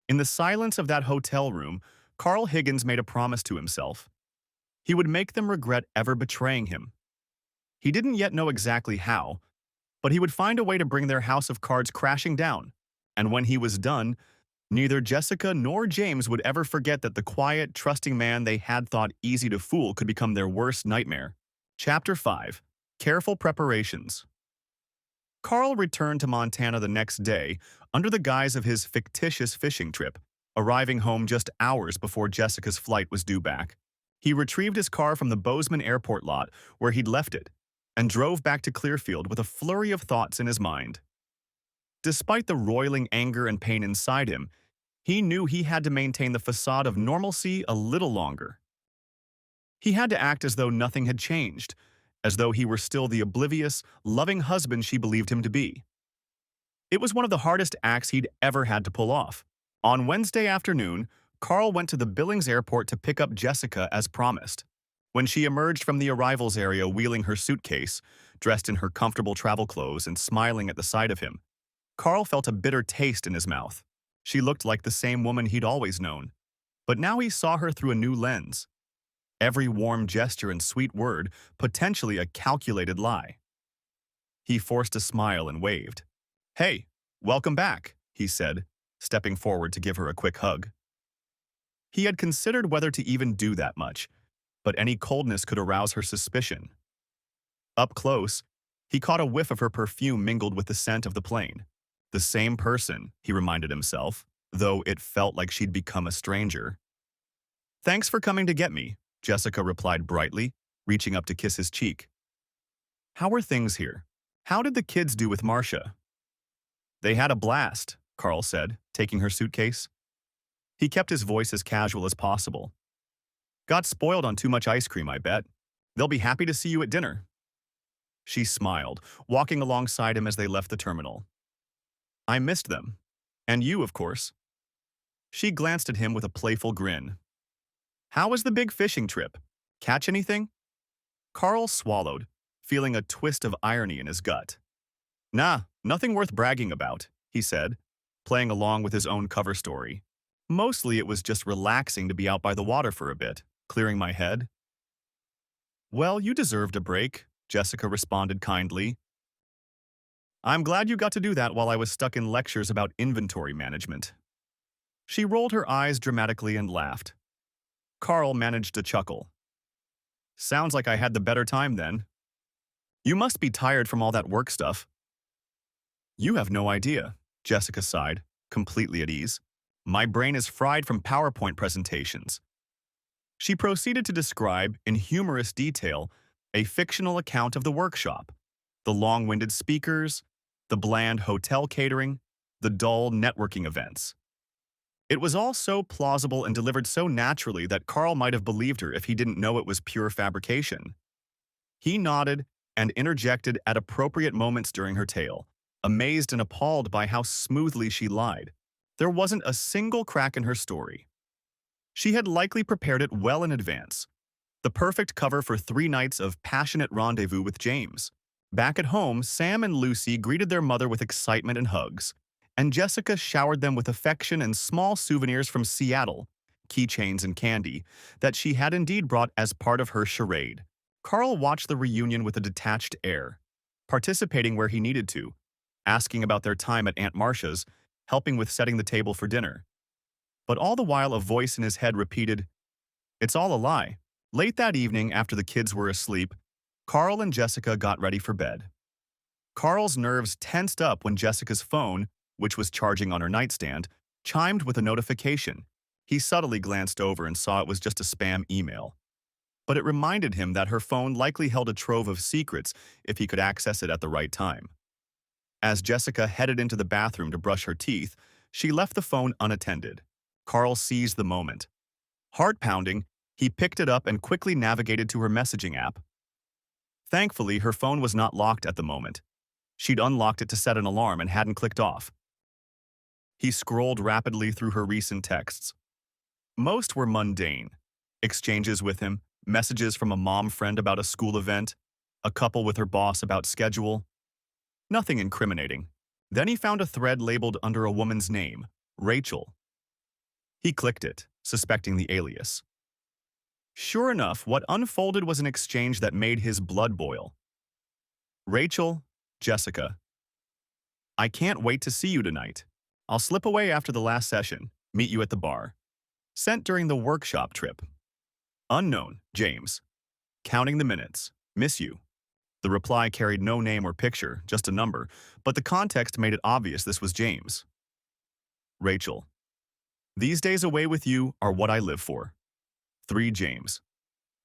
In the silence of that hotel room, Carl Higgins made a promise to himself. He would make them regret ever betraying him. He didn't yet know exactly how, but he would find a way to bring their house of cards crashing down. And when he was done, neither Jessica nor James would ever forget that the quiet, trusting man they had thought easy to fool could become their worst nightmare. Chapter 5. Careful Preparations. Carl returned to Montana the next day under the guise of his fictitious fishing trip, arriving home just hours before Jessica's flight was due back. He retrieved his car from the Bozeman airport lot where he'd left it and drove back to Clearfield with a flurry of thoughts in his mind. Despite the roiling anger and pain inside him, he knew he had to maintain the facade of normalcy a little longer. He had to act as though nothing had changed, as though he were still the oblivious, loving husband she believed him to be. It was one of the hardest acts he'd ever had to pull off. On Wednesday afternoon, Carl went to the Billings airport to pick up Jessica as promised. When she emerged from the arrivals area wheeling her suitcase, dressed in her comfortable travel clothes and smiling at the sight of him, Carl felt a bitter taste in his mouth. She looked like the same woman he'd always known, but now he saw her through a new lens. Every warm gesture and sweet word, potentially a calculated lie. He forced a smile and waved. "Hey, welcome back," he said, stepping forward to give her a quick hug. He had considered whether to even do that much, but any coldness could arouse her suspicion. Up close, he caught a whiff of her perfume mingled with the scent of the plane. The same person, he reminded himself, though it felt like she'd become a stranger. "Thanks for coming to get me," Jessica replied brightly, reaching up to kiss his cheek. "How are things here? How did the kids do with Marcia?" "They had a blast," Carl said, taking her suitcase. He kept his voice as casual as possible. "Got spoiled on too much ice cream, I bet. They'll be happy to see you at dinner." She smiled, walking alongside him as they left the terminal. "I missed them. And you, of course." She glanced at him with a playful grin. "How was the big fishing trip? Catch anything?" Carl swallowed, feeling a twist of irony in his gut. "Nah, nothing worth bragging about," he said, playing along with his own cover story. "Mostly it was just relaxing to be out by the water for a bit, clearing my head." "Well, you deserved a break," Jessica responded kindly. "I'm glad you got to do that while I was stuck in lectures about inventory management." She rolled her eyes dramatically and laughed. Carl managed to chuckle. "Sounds like I had the better time then. You must be tired from all that work stuff." "You have no idea," Jessica sighed, completely at ease. "My brain is fried from PowerPoint presentations." She proceeded to describe, in humorous detail, a fictional account of the workshop, the long-winded speakers, the bland hotel catering, the dull networking events. It was all so plausible and delivered so naturally that Carl might have believed her if he didn't know it was pure fabrication. He nodded and interjected at appropriate moments during her tale, amazed and appalled by how smoothly she lied. There wasn't a single crack in her story. She had likely prepared it well in advance, the perfect cover for 3 nights of passionate rendezvous with James. Back at home, Sam and Lucy greeted their mother with excitement and hugs, and Jessica showered them with affection and small souvenirs from Seattle, keychains and candy, that she had indeed brought as part of her charade. Carl watched the reunion with a detached air, participating where he needed to, asking about their time at Aunt Marcia's, helping with setting the table for dinner. But all the while a voice in his head repeated, "It's all a lie." Late that evening, after the kids were asleep, Carl and Jessica got ready for bed. Carl's nerves tensed up when Jessica's phone, which was charging on her nightstand, chimed with a notification. He subtly glanced over and saw it was just a spam email. But it reminded him that her phone likely held a trove of secrets if he could access it at the right time. As Jessica headed into the bathroom to brush her teeth, she left the phone unattended. Carl seized the moment. Heart pounding, he picked it up and quickly navigated to her messaging app. Thankfully, her phone was not locked at the moment. She'd unlocked it to set an alarm and hadn't clicked off. He scrolled rapidly through her recent texts. Most were mundane. Exchanges with him, messages from a mom friend about a school event, a couple with her boss about schedule. Nothing incriminating. Then he found a thread labeled under a woman's name, Rachel. He clicked it, suspecting the alias. Sure enough, what unfolded was an exchange that made his blood boil. "Rachel, Jessica. I can't wait to see you tonight. I'll slip away after the last session, meet you at the bar. Sent during the workshop trip. Unknown, James. Counting the minutes. Miss you." The reply carried no name or picture, just a number, but the context made it obvious this was James. Rachel. These days away with you are what I live for. 3 James.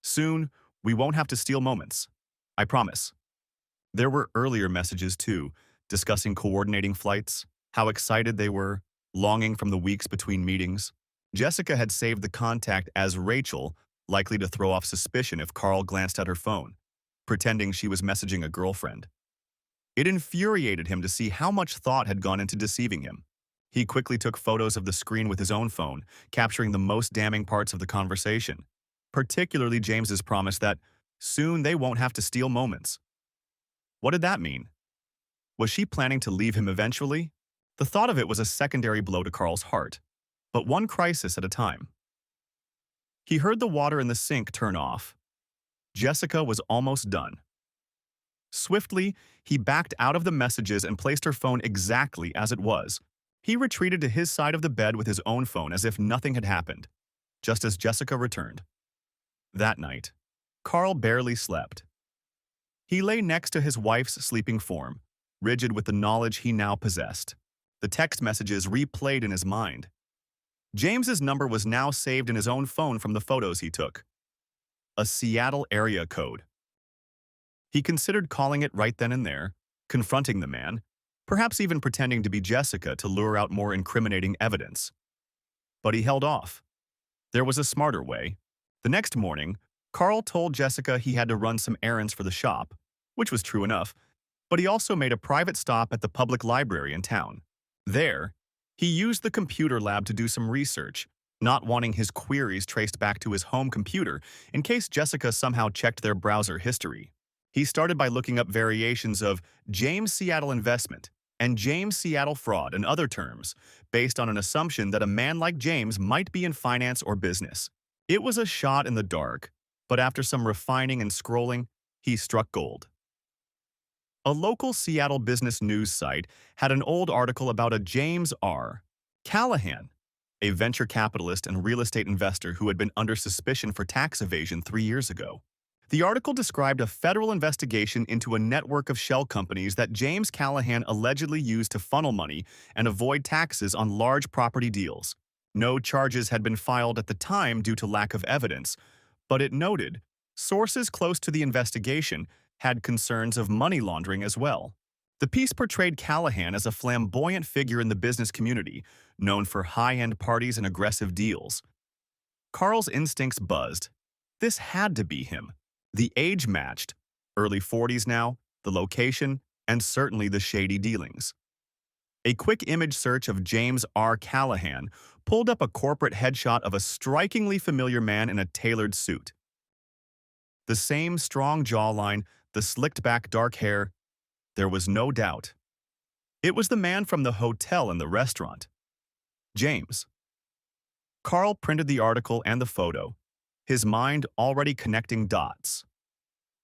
Soon, we won't have to steal moments. I promise. There were earlier messages too, discussing coordinating flights, how excited they were, longing from the weeks between meetings. Jessica had saved the contact as Rachel, likely to throw off suspicion if Carl glanced at her phone, pretending she was messaging a girlfriend. It infuriated him to see how much thought had gone into deceiving him. He quickly took photos of the screen with his own phone, capturing the most damning parts of the conversation, particularly James's promise that soon they won't have to steal moments. What did that mean? Was she planning to leave him eventually? The thought of it was a secondary blow to Carl's heart, but one crisis at a time. He heard the water in the sink turn off. Jessica was almost done. Swiftly, he backed out of the messages and placed her phone exactly as it was. He retreated to his side of the bed with his own phone as if nothing had happened, just as Jessica returned. That night, Carl barely slept. He lay next to his wife's sleeping form, rigid with the knowledge he now possessed. The text messages replayed in his mind. James's number was now saved in his own phone from the photos he took. A Seattle area code. He considered calling it right then and there, confronting the man, perhaps even pretending to be Jessica to lure out more incriminating evidence. But he held off. There was a smarter way. The next morning, Carl told Jessica he had to run some errands for the shop, which was true enough, but he also made a private stop at the public library in town. There, he used the computer lab to do some research, not wanting his queries traced back to his home computer in case Jessica somehow checked their browser history. He started by looking up variations of James Seattle investment and James Seattle fraud and other terms, based on an assumption that a man like James might be in finance or business. It was a shot in the dark, but after some refining and scrolling, he struck gold. A local Seattle business news site had an old article about a James R. Callahan, a venture capitalist and real estate investor who had been under suspicion for tax evasion 3 years ago. The article described a federal investigation into a network of shell companies that James Callahan allegedly used to funnel money and avoid taxes on large property deals. No charges had been filed at the time due to lack of evidence, but it noted sources close to the investigation had concerns of money laundering as well. The piece portrayed Callahan as a flamboyant figure in the business community, known for high-end parties and aggressive deals. Carl's instincts buzzed. This had to be him. The age matched, early 40s now, the location, and certainly the shady dealings. A quick image search of James R. Callahan pulled up a corporate headshot of a strikingly familiar man in a tailored suit. The same strong jawline, the slicked-back dark hair, there was no doubt. It was the man from the hotel and the restaurant. James. Carl printed the article and the photo, his mind already connecting dots.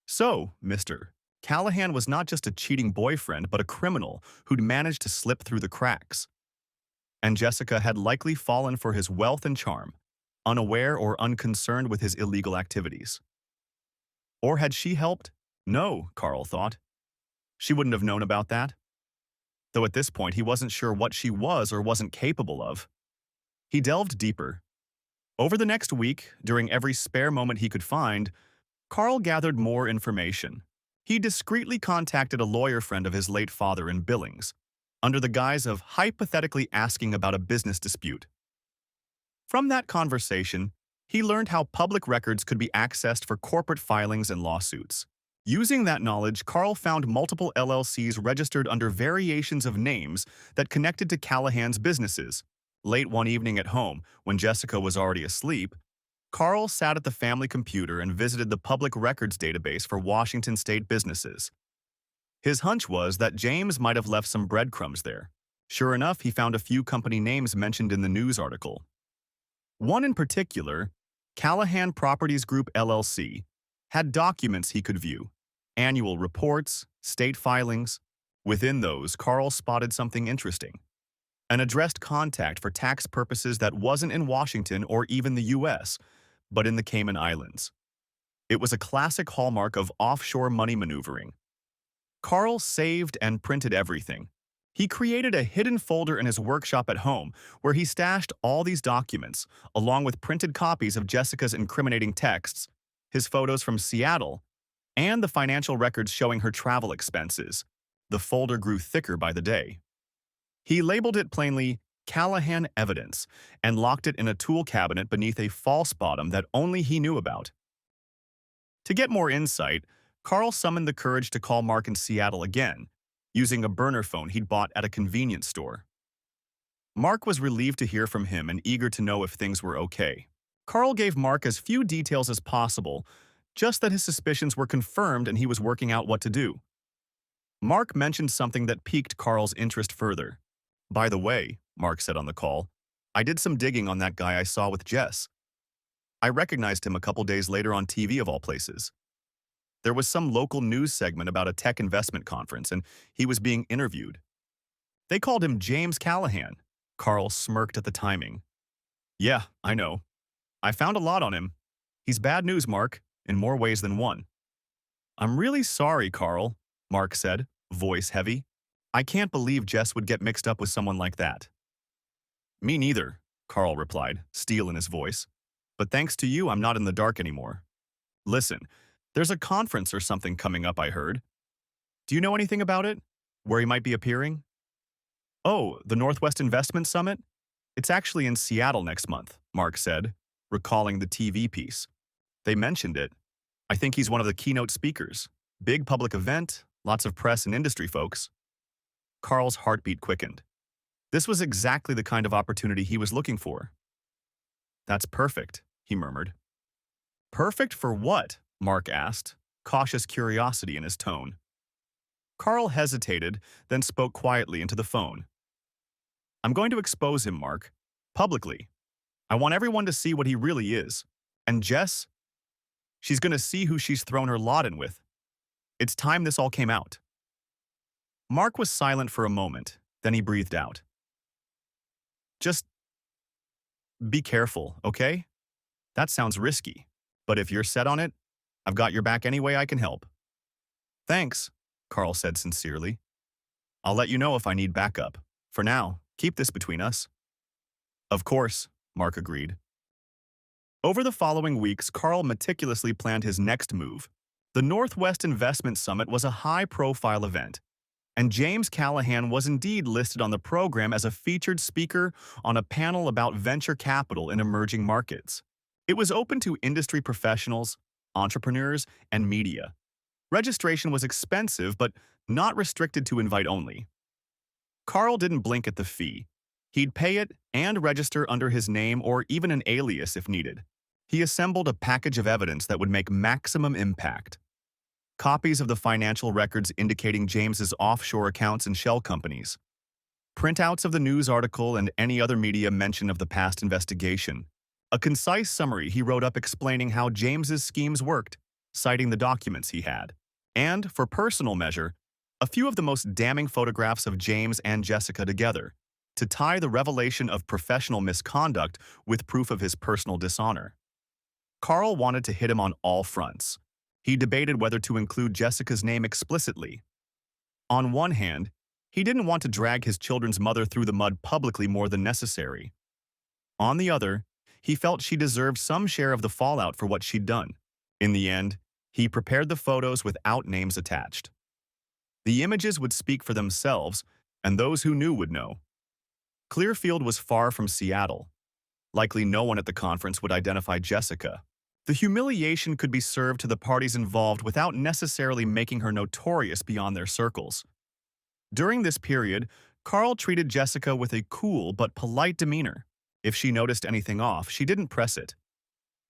So, Mr. Callahan was not just a cheating boyfriend, but a criminal who'd managed to slip through the cracks. And Jessica had likely fallen for his wealth and charm, unaware or unconcerned with his illegal activities. Or had she helped? No, Carl thought. She wouldn't have known about that. Though at this point he wasn't sure what she was or wasn't capable of. He delved deeper. Over the next week, during every spare moment he could find, Carl gathered more information. He discreetly contacted a lawyer friend of his late father in Billings, under the guise of hypothetically asking about a business dispute. From that conversation, he learned how public records could be accessed for corporate filings and lawsuits. Using that knowledge, Carl found multiple LLCs registered under variations of names that connected to Callahan's businesses. Late one evening at home, when Jessica was already asleep, Carl sat at the family computer and visited the public records database for Washington state businesses. His hunch was that James might have left some breadcrumbs there. Sure enough, he found a few company names mentioned in the news article. One in particular, Callahan Properties Group LLC, had documents he could view, annual reports, state filings. Within those, Carl spotted something interesting. An addressed contact for tax purposes that wasn't in Washington or even the U.S., but in the Cayman Islands. It was a classic hallmark of offshore money maneuvering. Carl saved and printed everything. He created a hidden folder in his workshop at home where he stashed all these documents, along with printed copies of Jessica's incriminating texts, his photos from Seattle, and the financial records showing her travel expenses. The folder grew thicker by the day. He labeled it plainly Callahan Evidence and locked it in a tool cabinet beneath a false bottom that only he knew about. To get more insight, Carl summoned the courage to call Mark in Seattle again, using a burner phone he'd bought at a convenience store. Mark was relieved to hear from him and eager to know if things were okay. Carl gave Mark as few details as possible, just that his suspicions were confirmed and he was working out what to do. Mark mentioned something that piqued Carl's interest further. By the way, Mark said on the call, I did some digging on that guy I saw with Jess. I recognized him a couple days later on TV of all places. There was some local news segment about a tech investment conference, and he was being interviewed. They called him James Callahan. Carl smirked at the timing. Yeah, I know. I found a lot on him. He's bad news, Mark, in more ways than one. I'm really sorry, Carl, Mark said, voice heavy. I can't believe Jess would get mixed up with someone like that. Me neither, Carl replied, steel in his voice. But thanks to you, I'm not in the dark anymore. Listen, there's a conference or something coming up, I heard. Do you know anything about it? Where he might be appearing? Oh, the Northwest Investment Summit? It's actually in Seattle next month, Mark said, recalling the TV piece. They mentioned it. I think he's one of the keynote speakers. Big public event, lots of press and industry folks. Carl's heartbeat quickened. This was exactly the kind of opportunity he was looking for. That's perfect, he murmured. Perfect for what? Mark asked, cautious curiosity in his tone. Carl hesitated, then spoke quietly into the phone. I'm going to expose him, Mark. Publicly. I want everyone to see what he really is. And Jess? She's going to see who she's thrown her lot in with. It's time this all came out. Mark was silent for a moment, then he breathed out. Just be careful, okay? That sounds risky, but if you're set on it, I've got your back any way I can help. Thanks, Carl said sincerely. I'll let you know if I need backup. For now, keep this between us. Of course, Mark agreed. Over the following weeks, Carl meticulously planned his next move. The Northwest Investment Summit was a high-profile event, and James Callahan was indeed listed on the program as a featured speaker on a panel about venture capital in emerging markets. It was open to industry professionals, entrepreneurs, and media. Registration was expensive, but not restricted to invite only. Carl didn't blink at the fee. He'd pay it and register under his name or even an alias if needed. He assembled a package of evidence that would make maximum impact. Copies of the financial records indicating James's offshore accounts and shell companies. Printouts of the news article and any other media mention of the past investigation. A concise summary he wrote up explaining how James's schemes worked, citing the documents he had. And, for personal measure, a few of the most damning photographs of James and Jessica together, to tie the revelation of professional misconduct with proof of his personal dishonor. Carl wanted to hit him on all fronts. He debated whether to include Jessica's name explicitly. On one hand, he didn't want to drag his children's mother through the mud publicly more than necessary. On the other, he felt she deserved some share of the fallout for what she'd done. In the end, he prepared the photos without names attached. The images would speak for themselves, and those who knew would know. Clearfield was far from Seattle. Likely no one at the conference would identify Jessica. The humiliation could be served to the parties involved without necessarily making her notorious beyond their circles. During this period, Carl treated Jessica with a cool but polite demeanor. If she noticed anything off, she didn't press it.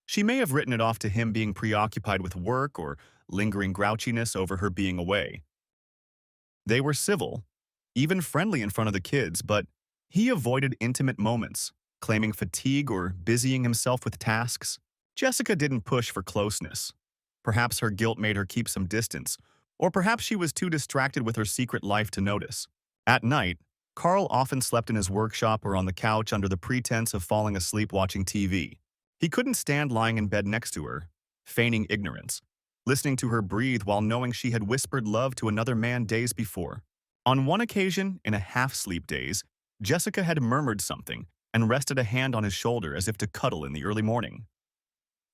She may have written it off to him being preoccupied with work or lingering grouchiness over her being away. They were civil, even friendly in front of the kids, but he avoided intimate moments, claiming fatigue or busying himself with tasks. Jessica didn't push for closeness. Perhaps her guilt made her keep some distance, or perhaps she was too distracted with her secret life to notice. At night, Carl often slept in his workshop or on the couch under the pretense of falling asleep watching TV. He couldn't stand lying in bed next to her, feigning ignorance, listening to her breathe while knowing she had whispered love to another man days before. On one occasion, in a half-sleep daze, Jessica had murmured something and rested a hand on his shoulder as if to cuddle in the early morning.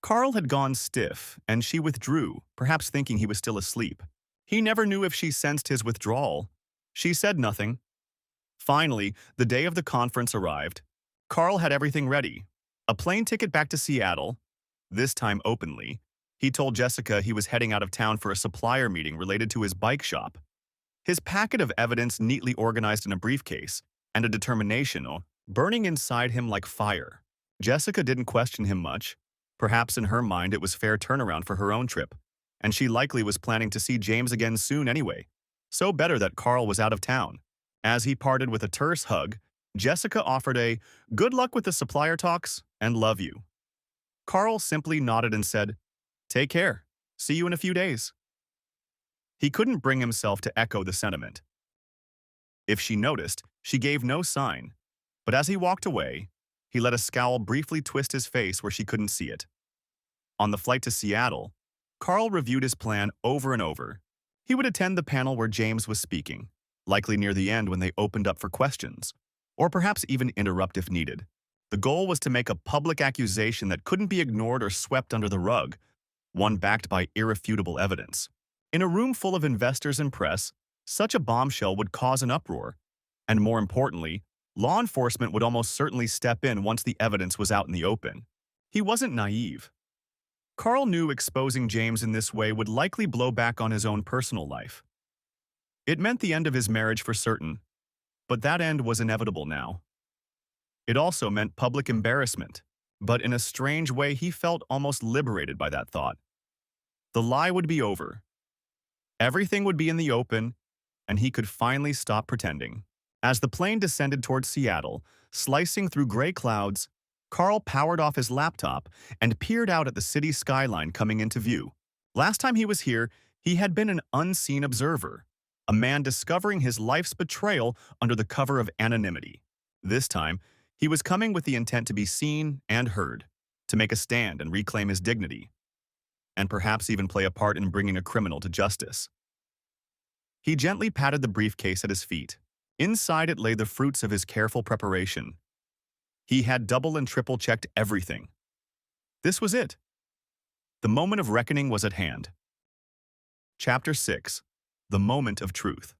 Carl had gone stiff, and she withdrew, perhaps thinking he was still asleep. He never knew if she sensed his withdrawal. She said nothing. Finally, the day of the conference arrived. Carl had everything ready. A plane ticket back to Seattle, this time openly. He told Jessica he was heading out of town for a supplier meeting related to his bike shop. His packet of evidence neatly organized in a briefcase, and a determination burning inside him like fire. Jessica didn't question him much. Perhaps in her mind it was fair turnaround for her own trip, and she likely was planning to see James again soon anyway. So better that Carl was out of town. As he parted with a terse hug, Jessica offered a "good luck with the supplier talks and love you." Carl simply nodded and said, "Take care. See you in a few days." He couldn't bring himself to echo the sentiment. If she noticed, she gave no sign, but as he walked away, he let a scowl briefly twist his face where she couldn't see it. On the flight to Seattle, Carl reviewed his plan over and over. He would attend the panel where James was speaking, likely near the end when they opened up for questions, or perhaps even interrupt if needed. The goal was to make a public accusation that couldn't be ignored or swept under the rug, one backed by irrefutable evidence. In a room full of investors and press, such a bombshell would cause an uproar, and more importantly, law enforcement would almost certainly step in once the evidence was out in the open. He wasn't naive. Carl knew exposing James in this way would likely blow back on his own personal life. It meant the end of his marriage for certain, but that end was inevitable now. It also meant public embarrassment, but in a strange way he felt almost liberated by that thought. The lie would be over. Everything would be in the open, and he could finally stop pretending. As the plane descended towards Seattle, slicing through gray clouds, Carl powered off his laptop and peered out at the city skyline coming into view. Last time he was here, he had been an unseen observer, a man discovering his life's betrayal under the cover of anonymity. This time, he was coming with the intent to be seen and heard, to make a stand and reclaim his dignity, and perhaps even play a part in bringing a criminal to justice. He gently patted the briefcase at his feet. Inside it lay the fruits of his careful preparation. He had double and triple checked everything. This was it. The moment of reckoning was at hand. Chapter 6. The Moment of Truth.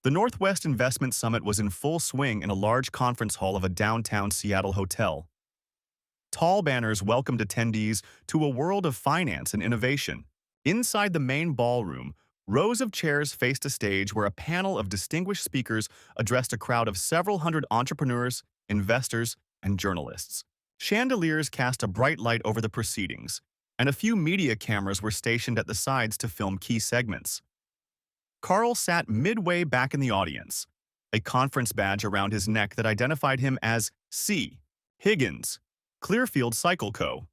The Northwest Investment Summit was in full swing in a large conference hall of a downtown Seattle hotel. Tall banners welcomed attendees to a world of finance and innovation. Inside the main ballroom, rows of chairs faced a stage where a panel of distinguished speakers addressed a crowd of several hundred entrepreneurs, investors, and journalists. Chandeliers cast a bright light over the proceedings, and a few media cameras were stationed at the sides to film key segments. Carl sat midway back in the audience, a conference badge around his neck that identified him as C. Higgins, Clearfield Cycle Co.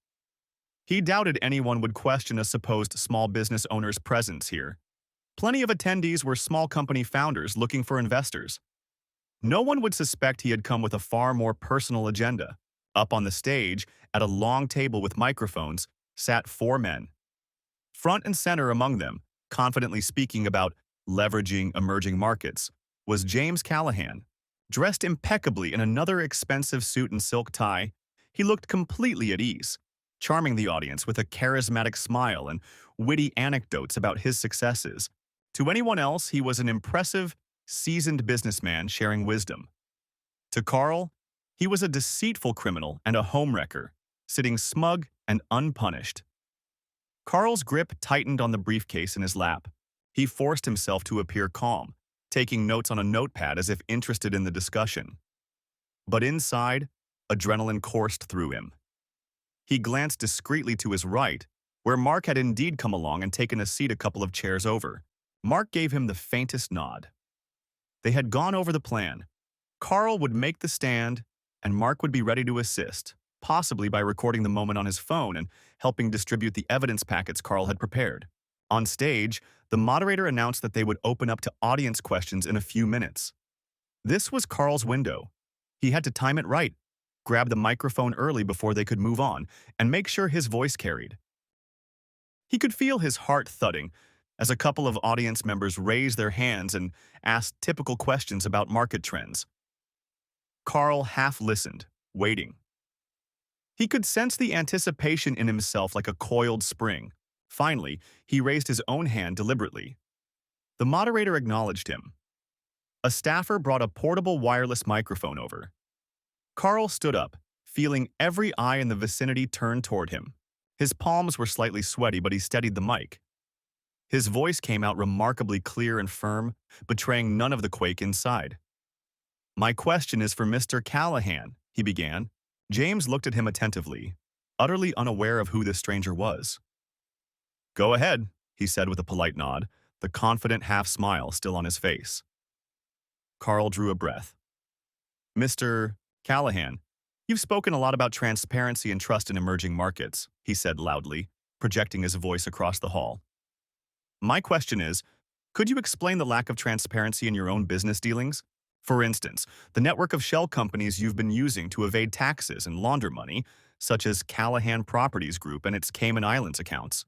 He doubted anyone would question a supposed small business owner's presence here. Plenty of attendees were small company founders looking for investors. No one would suspect he had come with a far more personal agenda. Up on the stage, at a long table with microphones, sat 4 men. Front and center among them, confidently speaking about leveraging emerging markets, was James Callahan. Dressed impeccably in another expensive suit and silk tie, he looked completely at ease, charming the audience with a charismatic smile and witty anecdotes about his successes. To anyone else, he was an impressive, seasoned businessman sharing wisdom. To Carl, he was a deceitful criminal and a homewrecker, sitting smug and unpunished. Carl's grip tightened on the briefcase in his lap. He forced himself to appear calm, taking notes on a notepad as if interested in the discussion. But inside, adrenaline coursed through him. He glanced discreetly to his right, where Mark had indeed come along and taken a seat a couple of chairs over. Mark gave him the faintest nod. They had gone over the plan. Carl would make the stand, and Mark would be ready to assist, possibly by recording the moment on his phone and helping distribute the evidence packets Carl had prepared. On stage, the moderator announced that they would open up to audience questions in a few minutes. This was Carl's window. He had to time it right, grab the microphone early before they could move on, and make sure his voice carried. He could feel his heart thudding as a couple of audience members raised their hands and asked typical questions about market trends. Carl half listened, waiting. He could sense the anticipation in himself like a coiled spring. Finally, he raised his own hand deliberately. The moderator acknowledged him. A staffer brought a portable wireless microphone over. Carl stood up, feeling every eye in the vicinity turn toward him. His palms were slightly sweaty, but he steadied the mic. His voice came out remarkably clear and firm, betraying none of the quake inside. "My question is for Mr. Callahan," he began. James looked at him attentively, utterly unaware of who this stranger was. "Go ahead," he said with a polite nod, the confident half-smile still on his face. Carl drew a breath. "Mr. Callahan, you've spoken a lot about transparency and trust in emerging markets," he said loudly, projecting his voice across the hall. My question is, could you explain the lack of transparency in your own business dealings? For instance, the network of shell companies you've been using to evade taxes and launder money, such as Callahan Properties Group and its Cayman Islands accounts.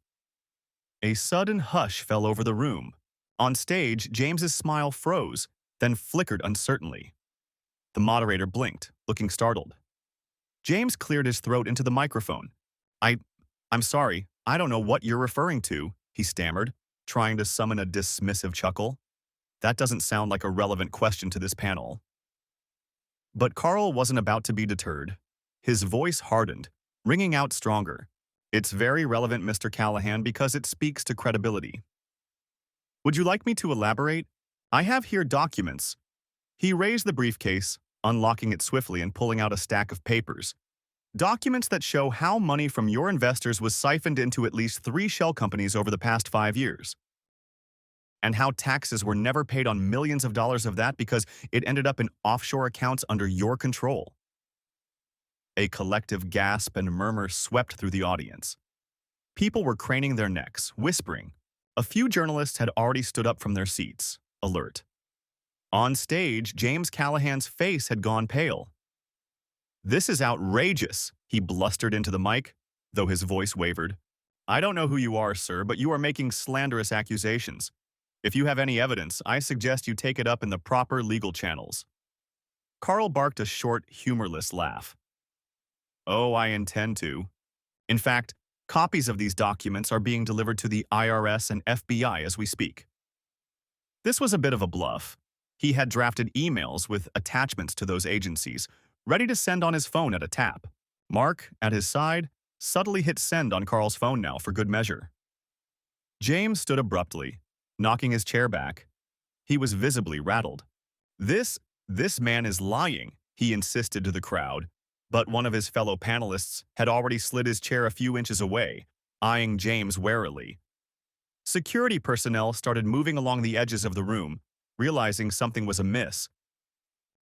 A sudden hush fell over the room. On stage, James's smile froze, then flickered uncertainly. The moderator blinked, looking startled. James cleared his throat into the microphone. I, I'm sorry, I don't know what you're referring to, he stammered, trying to summon a dismissive chuckle. That doesn't sound like a relevant question to this panel. But Carl wasn't about to be deterred. His voice hardened, ringing out stronger. It's very relevant, Mr. Callahan, because it speaks to credibility. Would you like me to elaborate? I have here documents. He raised the briefcase, unlocking it swiftly and pulling out a stack of papers. Documents that show how money from your investors was siphoned into at least 3 shell companies over the past 5 years. And how taxes were never paid on millions of dollars of that because it ended up in offshore accounts under your control. A collective gasp and murmur swept through the audience. People were craning their necks, whispering. A few journalists had already stood up from their seats, alert. On stage, James Callahan's face had gone pale. "This is outrageous," he blustered into the mic, though his voice wavered. "I don't know who you are, sir, but you are making slanderous accusations. If you have any evidence, I suggest you take it up in the proper legal channels." Carl barked a short, humorless laugh. "Oh, I intend to. In fact, copies of these documents are being delivered to the IRS and FBI as we speak." This was a bit of a bluff. He had drafted emails with attachments to those agencies, ready to send on his phone at a tap. Mark, at his side, subtly hit send on Carl's phone now for good measure. James stood abruptly, knocking his chair back. He was visibly rattled. This man is lying," he insisted to the crowd, but one of his fellow panelists had already slid his chair a few inches away, eyeing James warily. Security personnel started moving along the edges of the room, realizing something was amiss.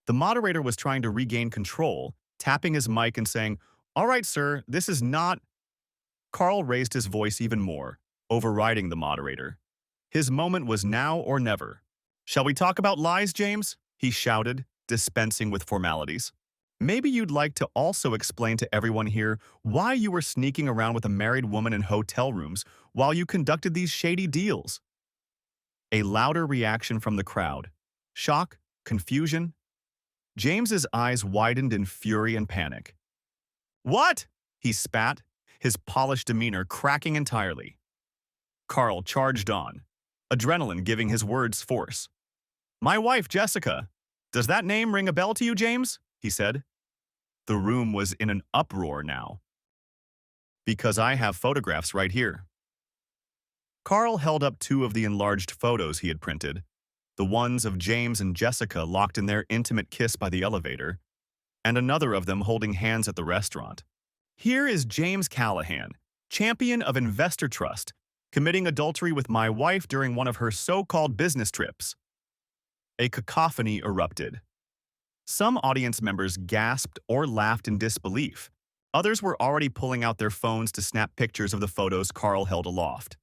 The moderator was trying to regain control, tapping his mic and saying, "All right, sir, this is not—" Carl raised his voice even more, overriding the moderator. His moment was now or never. "Shall we talk about lies, James?" he shouted, dispensing with formalities. "Maybe you'd like to also explain to everyone here why you were sneaking around with a married woman in hotel rooms while you conducted these shady deals." A louder reaction from the crowd. Shock, confusion. James's eyes widened in fury and panic. "What?" he spat, his polished demeanor cracking entirely. Carl charged on, adrenaline giving his words force. "My wife, Jessica. Does that name ring a bell to you, James?" he said. The room was in an uproar now. "Because I have photographs right here." Carl held up 2 of the enlarged photos he had printed, the ones of James and Jessica locked in their intimate kiss by the elevator, and another of them holding hands at the restaurant. "Here is James Callahan, champion of investor trust, committing adultery with my wife during one of her so-called business trips." A cacophony erupted. Some audience members gasped or laughed in disbelief. Others were already pulling out their phones to snap pictures of the photos Carl held aloft.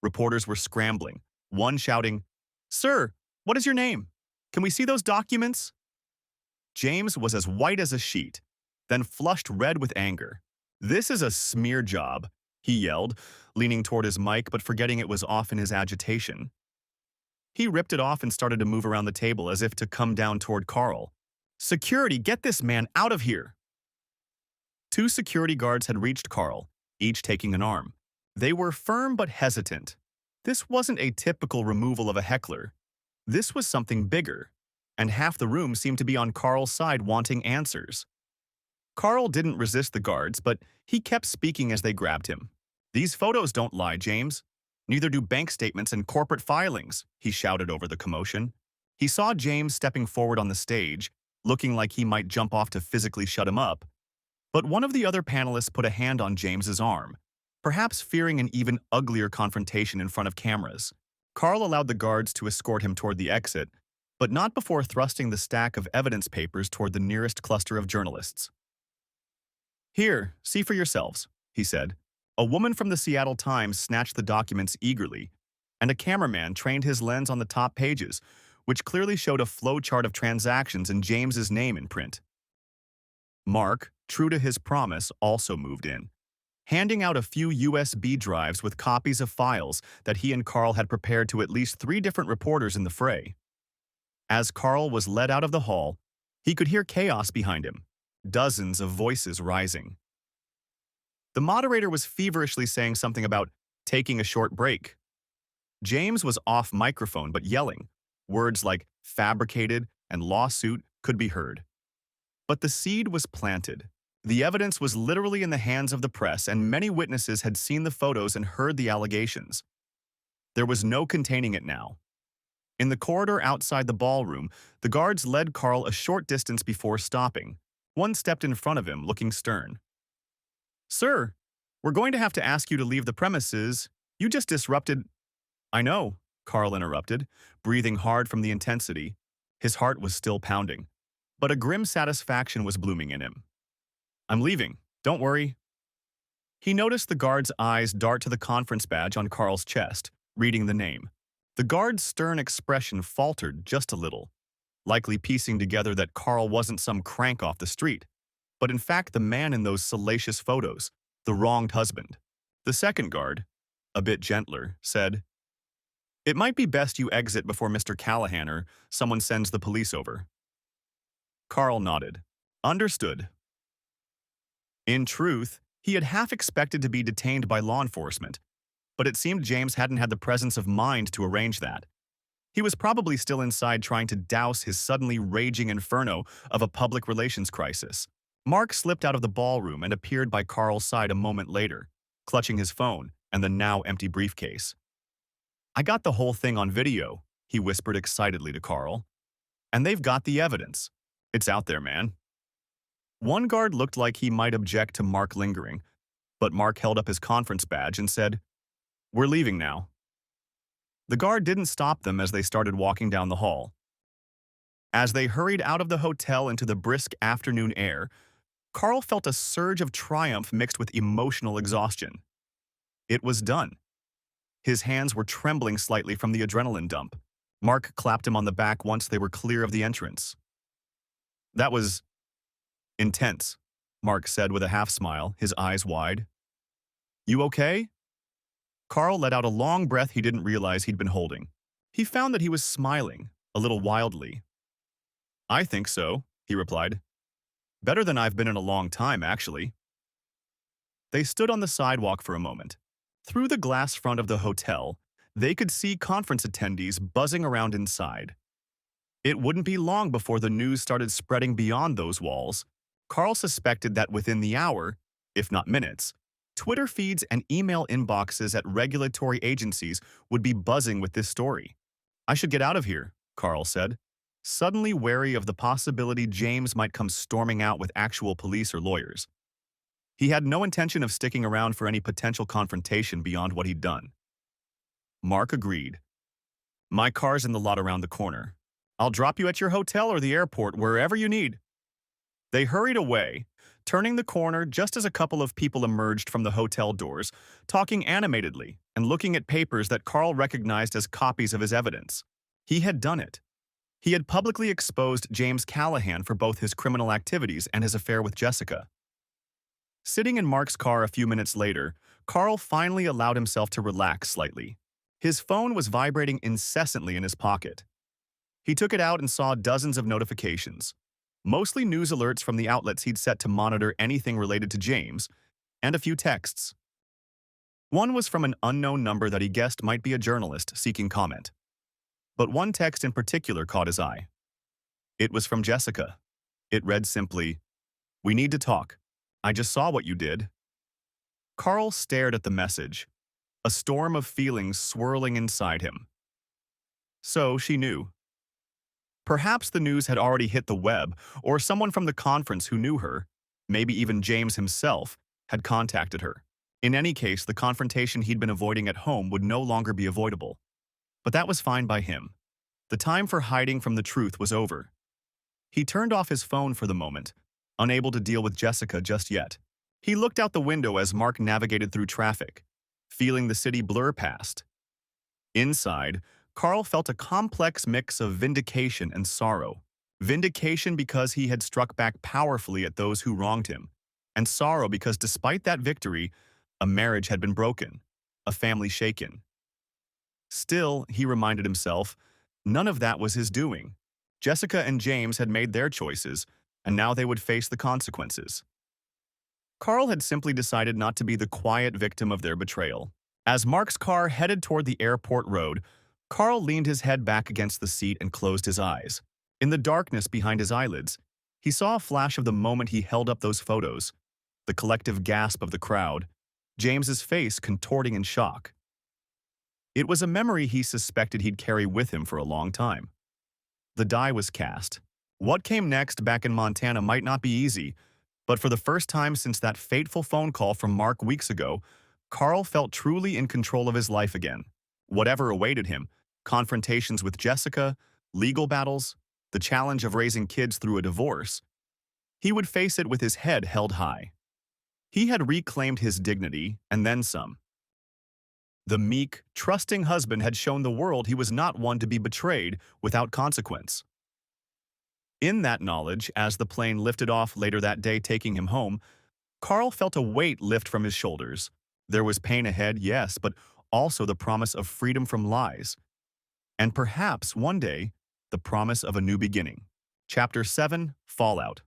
Reporters were scrambling, one shouting, "Sir, what is your name? Can we see those documents?" James was as white as a sheet, then flushed red with anger. "This is a smear job," he yelled, leaning toward his mic but forgetting it was off in his agitation. He ripped it off and started to move around the table as if to come down toward Carl. "Security, get this man out of here!" 2 security guards had reached Carl, each taking an arm. They were firm but hesitant. This wasn't a typical removal of a heckler. This was something bigger, and half the room seemed to be on Carl's side wanting answers. Carl didn't resist the guards, but he kept speaking as they grabbed him. "These photos don't lie, James. Neither do bank statements and corporate filings," he shouted over the commotion. He saw James stepping forward on the stage, looking like he might jump off to physically shut him up. But one of the other panelists put a hand on James's arm, perhaps fearing an even uglier confrontation in front of cameras. Carl allowed the guards to escort him toward the exit, but not before thrusting the stack of evidence papers toward the nearest cluster of journalists. "Here, see for yourselves," he said. A woman from the Seattle Times snatched the documents eagerly. and a cameraman trained his lens on the top pages, which clearly showed a flowchart of transactions and James's name in print. Mark, true to his promise, also moved in, handing out a few USB drives with copies of files that he and Carl had prepared to at least 3 different reporters in the fray. As Carl was led out of the hall, he could hear chaos behind him, dozens of voices rising. The moderator was feverishly saying something about taking a short break. James was off microphone but yelling. Words like fabricated and lawsuit could be heard. But the seed was planted. The evidence was literally in the hands of the press, and many witnesses had seen the photos and heard the allegations. There was no containing it now. In the corridor outside the ballroom, the guards led Carl a short distance before stopping. One stepped in front of him, looking stern. "Sir, we're going to have to ask you to leave the premises. You just disrupted—" "I know," Carl interrupted, breathing hard from the intensity. His heart was still pounding, but a grim satisfaction was blooming in him. "I'm leaving. Don't worry." He noticed the guard's eyes dart to the conference badge on Carl's chest, reading the name. The guard's stern expression faltered just a little, likely piecing together that Carl wasn't some crank off the street, but in fact the man in those salacious photos, the wronged husband. The second guard, a bit gentler, said, "It might be best you exit before Mr. Callahan or someone sends the police over." Carl nodded. Understood. In truth, he had half expected to be detained by law enforcement, but it seemed James hadn't had the presence of mind to arrange that. He was probably still inside trying to douse his suddenly raging inferno of a public relations crisis. Mark slipped out of the ballroom and appeared by Carl's side a moment later, clutching his phone and the now empty briefcase. "I got the whole thing on video," he whispered excitedly to Carl. "And they've got the evidence. It's out there, man." One guard looked like he might object to Mark lingering, but Mark held up his conference badge and said, "We're leaving now." The guard didn't stop them as they started walking down the hall. As they hurried out of the hotel into the brisk afternoon air, Carl felt a surge of triumph mixed with emotional exhaustion. It was done. His hands were trembling slightly from the adrenaline dump. Mark clapped him on the back once they were clear of the entrance. "That was intense," Mark said with a half-smile, his eyes wide. "You okay?" Carl let out a long breath he didn't realize he'd been holding. He found that he was smiling, a little wildly. "I think so," he replied. "Better than I've been in a long time, actually." They stood on the sidewalk for a moment. Through the glass front of the hotel, they could see conference attendees buzzing around inside. It wouldn't be long before the news started spreading beyond those walls. Carl suspected that within the hour, if not minutes, Twitter feeds and email inboxes at regulatory agencies would be buzzing with this story. "I should get out of here," Carl said, suddenly wary of the possibility James might come storming out with actual police or lawyers. He had no intention of sticking around for any potential confrontation beyond what he'd done. Mark agreed. "My car's in the lot around the corner. I'll drop you at your hotel or the airport, wherever you need." They hurried away, turning the corner just as a couple of people emerged from the hotel doors, talking animatedly and looking at papers that Carl recognized as copies of his evidence. He had done it. He had publicly exposed James Callahan for both his criminal activities and his affair with Jessica. Sitting in Mark's car a few minutes later, Carl finally allowed himself to relax slightly. His phone was vibrating incessantly in his pocket. He took it out and saw dozens of notifications, mostly news alerts from the outlets he'd set to monitor anything related to James, and a few texts. One was from an unknown number that he guessed might be a journalist seeking comment. But one text in particular caught his eye. It was from Jessica. It read simply, "We need to talk. I just saw what you did." Carl stared at the message, a storm of feelings swirling inside him. So she knew. Perhaps the news had already hit the web, or someone from the conference who knew her, maybe even James himself, had contacted her. In any case, the confrontation he'd been avoiding at home would no longer be avoidable. But that was fine by him. The time for hiding from the truth was over. He turned off his phone for the moment, unable to deal with Jessica just yet. He looked out the window as Mark navigated through traffic, feeling the city blur past. Inside, Carl felt a complex mix of vindication and sorrow. Vindication because he had struck back powerfully at those who wronged him, and sorrow because despite that victory, a marriage had been broken, a family shaken. Still, he reminded himself, none of that was his doing. Jessica and James had made their choices, and now they would face the consequences. Carl had simply decided not to be the quiet victim of their betrayal. As Mark's car headed toward the airport road, Carl leaned his head back against the seat and closed his eyes. In the darkness behind his eyelids, he saw a flash of the moment he held up those photos, the collective gasp of the crowd, James's face contorting in shock. It was a memory he suspected he'd carry with him for a long time. The die was cast. What came next back in Montana might not be easy, but for the first time since that fateful phone call from Mark weeks ago, Carl felt truly in control of his life again. Whatever awaited him, confrontations with Jessica, legal battles, the challenge of raising kids through a divorce, he would face it with his head held high. He had reclaimed his dignity, and then some. The meek, trusting husband had shown the world he was not one to be betrayed without consequence. In that knowledge, as the plane lifted off later that day taking him home, Carl felt a weight lift from his shoulders. There was pain ahead, yes, but also the promise of freedom from lies. And perhaps, one day, the promise of a new beginning. Chapter 7, Fallout.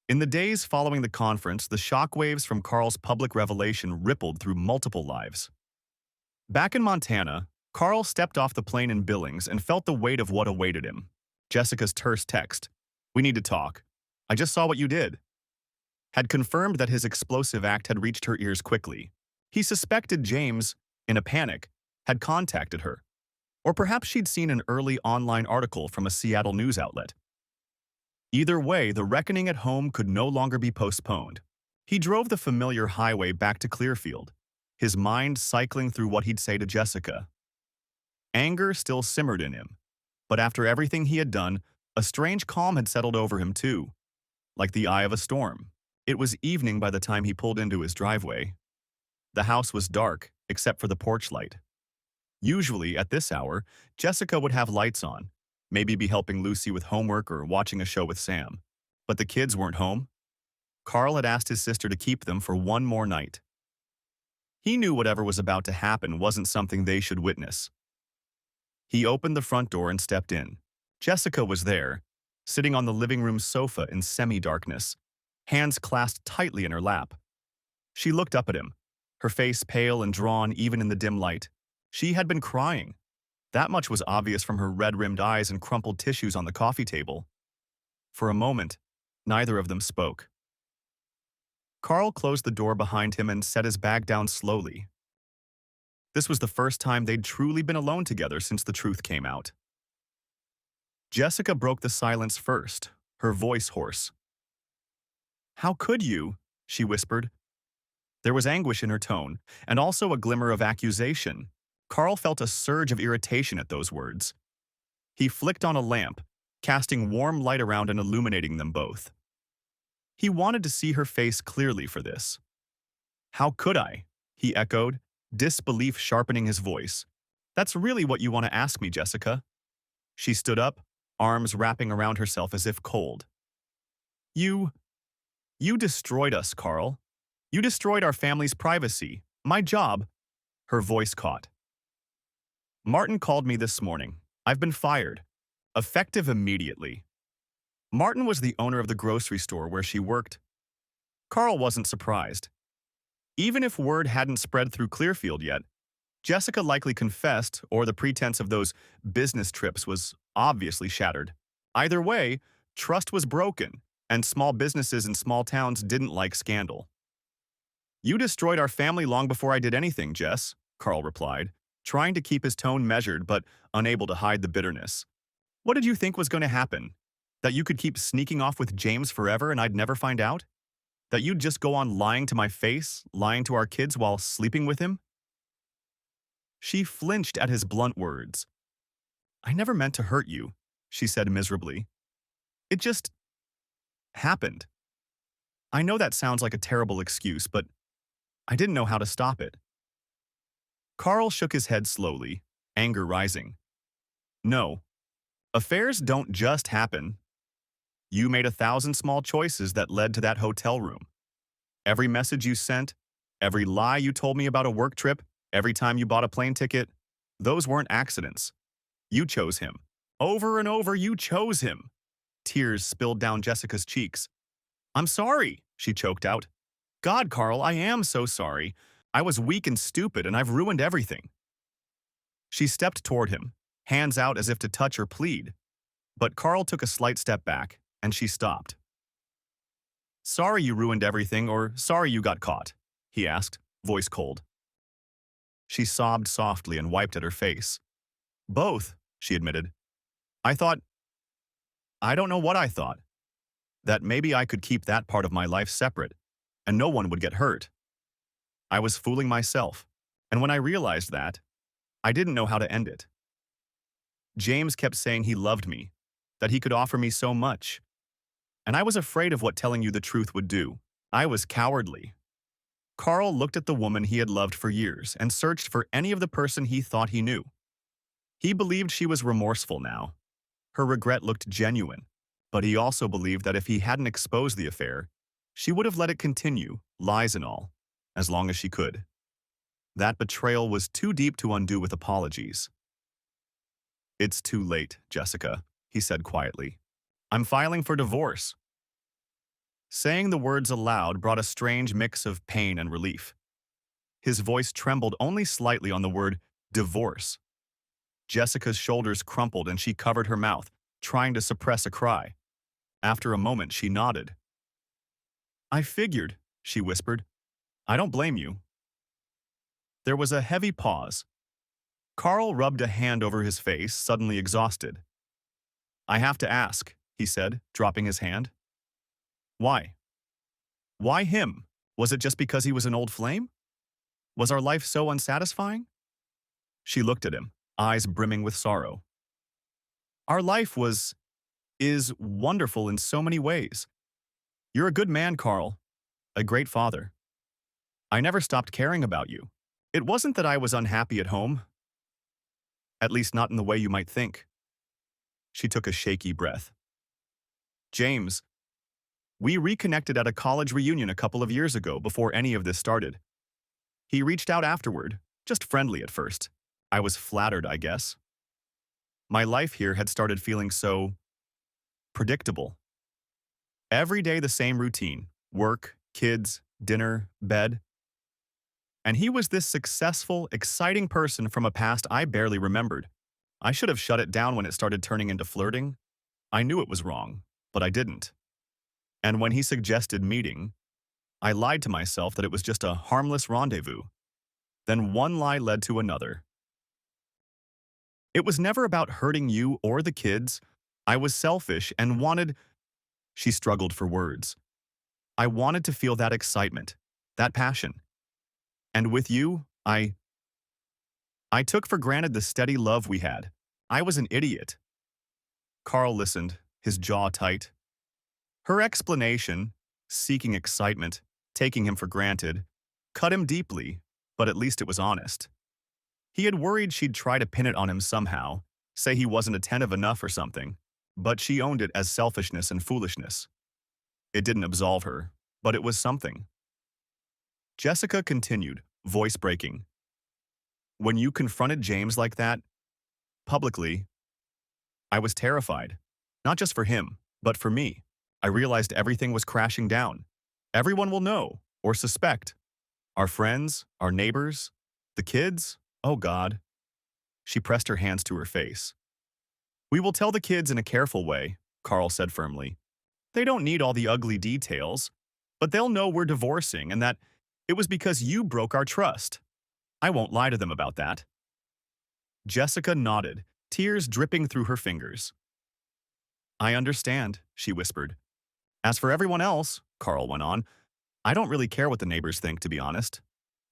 In the days following the conference, the shockwaves from Carl's public revelation rippled through multiple lives. Back in Montana, Carl stepped off the plane in Billings and felt the weight of what awaited him. Jessica's terse text, "We need to talk. I just saw what you did," had confirmed that his explosive act had reached her ears quickly. He suspected James, in a panic, had contacted her. Or perhaps she'd seen an early online article from a Seattle news outlet. Either way, the reckoning at home could no longer be postponed. He drove the familiar highway back to Clearfield, his mind cycling through what he'd say to Jessica. Anger still simmered in him, but after everything he had done, a strange calm had settled over him too, like the eye of a storm. It was evening by the time he pulled into his driveway. The house was dark, except for the porch light. Usually, at this hour, Jessica would have lights on, maybe be helping Lucy with homework or watching a show with Sam. But the kids weren't home. Carl had asked his sister to keep them for one more night. He knew whatever was about to happen wasn't something they should witness. He opened the front door and stepped in. Jessica was there, sitting on the living room sofa in semi-darkness, hands clasped tightly in her lap. She looked up at him, her face pale and drawn even in the dim light. She had been crying. That much was obvious from her red-rimmed eyes and crumpled tissues on the coffee table. For a moment, neither of them spoke. Carl closed the door behind him and set his bag down slowly. This was the first time they'd truly been alone together since the truth came out. Jessica broke the silence first, her voice hoarse. "How could you?" she whispered. There was anguish in her tone, and also a glimmer of accusation. Carl felt a surge of irritation at those words. He flicked on a lamp, casting warm light around and illuminating them both. He wanted to see her face clearly for this. "How could I?" he echoed, disbelief sharpening his voice. "That's really what you want to ask me, Jessica." She stood up, arms wrapping around herself as if cold. You destroyed us, Carl. You destroyed our family's privacy, my job." Her voice caught. "Martin called me this morning. I've been fired. Effective immediately." Martin was the owner of the grocery store where she worked. Carl wasn't surprised. Even if word hadn't spread through Clearfield yet, Jessica likely confessed, or the pretense of those business trips was obviously shattered. Either way, trust was broken, and small businesses in small towns didn't like scandal. "You destroyed our family long before I did anything, Jess," Carl replied, trying to keep his tone measured but unable to hide the bitterness. "What did you think was going to happen? That you could keep sneaking off with James forever and I'd never find out? That you'd just go on lying to my face, lying to our kids while sleeping with him?" She flinched at his blunt words. "I never meant to hurt you," she said miserably. "It just happened. I know that sounds like a terrible excuse, but I didn't know how to stop it." Carl shook his head slowly, anger rising. No, affairs don't just happen. You made 1,000 small choices that led to that hotel room. Every message you sent, every lie you told me about a work trip, every time you bought a plane ticket, those weren't accidents. You chose him. Over and over, you chose him. Tears spilled down Jessica's cheeks. I'm sorry, she choked out. God, Carl, I am so sorry. I was weak and stupid, and I've ruined everything. She stepped toward him, hands out as if to touch or plead. But Carl took a slight step back, and she stopped. Sorry you ruined everything, or sorry you got caught, he asked, voice cold. She sobbed softly and wiped at her face. Both, she admitted. I don't know what I thought. That maybe I could keep that part of my life separate, and no one would get hurt. I was fooling myself, and when I realized that, I didn't know how to end it. James kept saying he loved me, that he could offer me so much, and I was afraid of what telling you the truth would do. I was cowardly. Carl looked at the woman he had loved for years and searched for any of the person he thought he knew. He believed she was remorseful now. Her regret looked genuine, but he also believed that if he hadn't exposed the affair, she would have let it continue, lies and all, as long as she could. That betrayal was too deep to undo with apologies. It's too late, Jessica, he said quietly. I'm filing for divorce. Saying the words aloud brought a strange mix of pain and relief. His voice trembled only slightly on the word divorce. Jessica's shoulders crumpled and she covered her mouth, trying to suppress a cry. After a moment, she nodded. I figured, she whispered. I don't blame you. There was a heavy pause. Carl rubbed a hand over his face, suddenly exhausted. I have to ask, he said, dropping his hand. Why? Why him? Was it just because he was an old flame? Was our life so unsatisfying? She looked at him, eyes brimming with sorrow. Our life is wonderful in so many ways. You're a good man, Carl. A great father. I never stopped caring about you. It wasn't that I was unhappy at home. At least not in the way you might think. She took a shaky breath. James, we reconnected at a college reunion a couple of years ago before any of this started. He reached out afterward, just friendly at first. I was flattered, I guess. My life here had started feeling so predictable. Every day the same routine, work, kids, dinner, bed. And he was this successful, exciting person from a past I barely remembered. I should have shut it down when it started turning into flirting. I knew it was wrong, but I didn't. And when he suggested meeting, I lied to myself that it was just a harmless rendezvous. Then one lie led to another. It was never about hurting you or the kids. I was selfish and wanted... She struggled for words. I wanted to feel that excitement, that passion. And with you, I took for granted the steady love we had. I was an idiot. Carl listened, his jaw tight. Her explanation, seeking excitement, taking him for granted, cut him deeply, but at least it was honest. He had worried she'd try to pin it on him somehow, say he wasn't attentive enough or something, but she owned it as selfishness and foolishness. It didn't absolve her, but it was something. Jessica continued, voice breaking. When you confronted James like that, publicly, I was terrified. Not just for him, but for me. I realized everything was crashing down. Everyone will know, or suspect. Our friends, our neighbors, the kids, oh God. She pressed her hands to her face. We will tell the kids in a careful way, Carl said firmly. They don't need all the ugly details, but they'll know we're divorcing and that it was because you broke our trust. I won't lie to them about that. Jessica nodded, tears dripping through her fingers. I understand, she whispered. As for everyone else, Carl went on, I don't really care what the neighbors think, to be honest.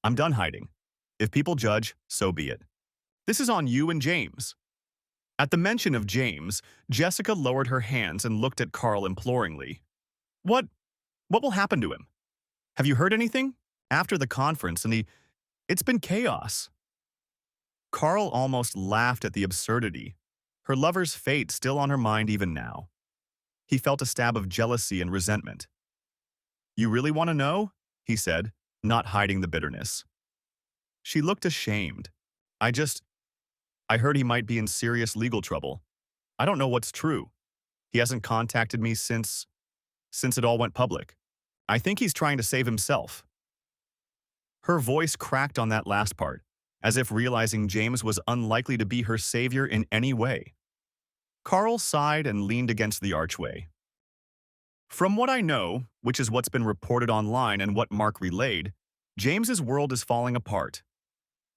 I'm done hiding. If people judge, so be it. This is on you and James. At the mention of James, Jessica lowered her hands and looked at Carl imploringly. What will happen to him? Have you heard anything? After the conference, it's been chaos. Carl almost laughed at the absurdity. Her lover's fate still on her mind even now. He felt a stab of jealousy and resentment. "You really want to know?" he said, not hiding the bitterness. She looked ashamed. I just, I heard he might be in serious legal trouble. I don't know what's true. He hasn't contacted me since it all went public. I think he's trying to save himself." Her voice cracked on that last part, as if realizing James was unlikely to be her savior in any way. Carl sighed and leaned against the archway. "From what I know, which is what's been reported online and what Mark relayed, James's world is falling apart.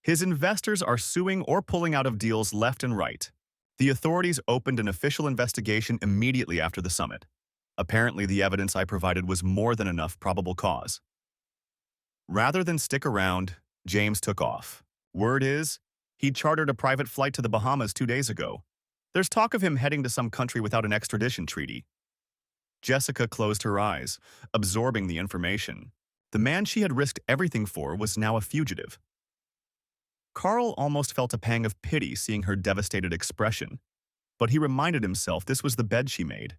His investors are suing or pulling out of deals left and right. The authorities opened an official investigation immediately after the summit. Apparently, the evidence I provided was more than enough probable cause. Rather than stick around, James took off. Word is, he chartered a private flight to the Bahamas 2 days ago. There's talk of him heading to some country without an extradition treaty." Jessica closed her eyes, absorbing the information. The man she had risked everything for was now a fugitive. Carl almost felt a pang of pity seeing her devastated expression, but he reminded himself this was the bed she made.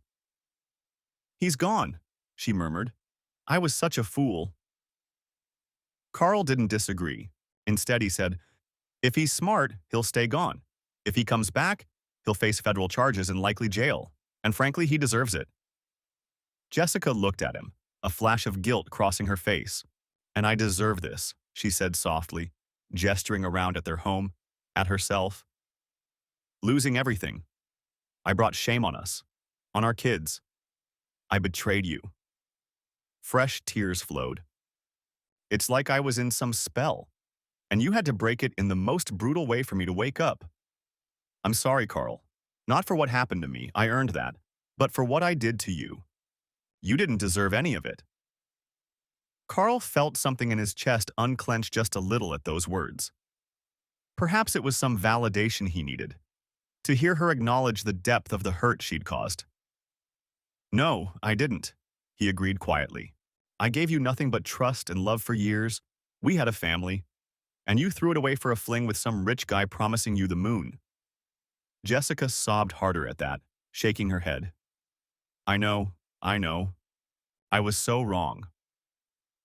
"He's gone," she murmured. "I was such a fool." Carl didn't disagree. Instead, he said, "If he's smart, he'll stay gone. If he comes back, he'll face federal charges and likely jail. And frankly, he deserves it." Jessica looked at him, a flash of guilt crossing her face. "And I deserve this," she said softly, gesturing around at their home, at herself. "Losing everything. I brought shame on us, on our kids. I betrayed you." Fresh tears flowed. "It's like I was in some spell, and you had to break it in the most brutal way for me to wake up. I'm sorry, Carl. Not for what happened to me, I earned that, but for what I did to you. You didn't deserve any of it." Carl felt something in his chest unclench just a little at those words. Perhaps it was some validation he needed, to hear her acknowledge the depth of the hurt she'd caused. "No, I didn't," he agreed quietly. "I gave you nothing but trust and love for years. We had a family, and you threw it away for a fling with some rich guy promising you the moon." Jessica sobbed harder at that, shaking her head. I know. I was so wrong."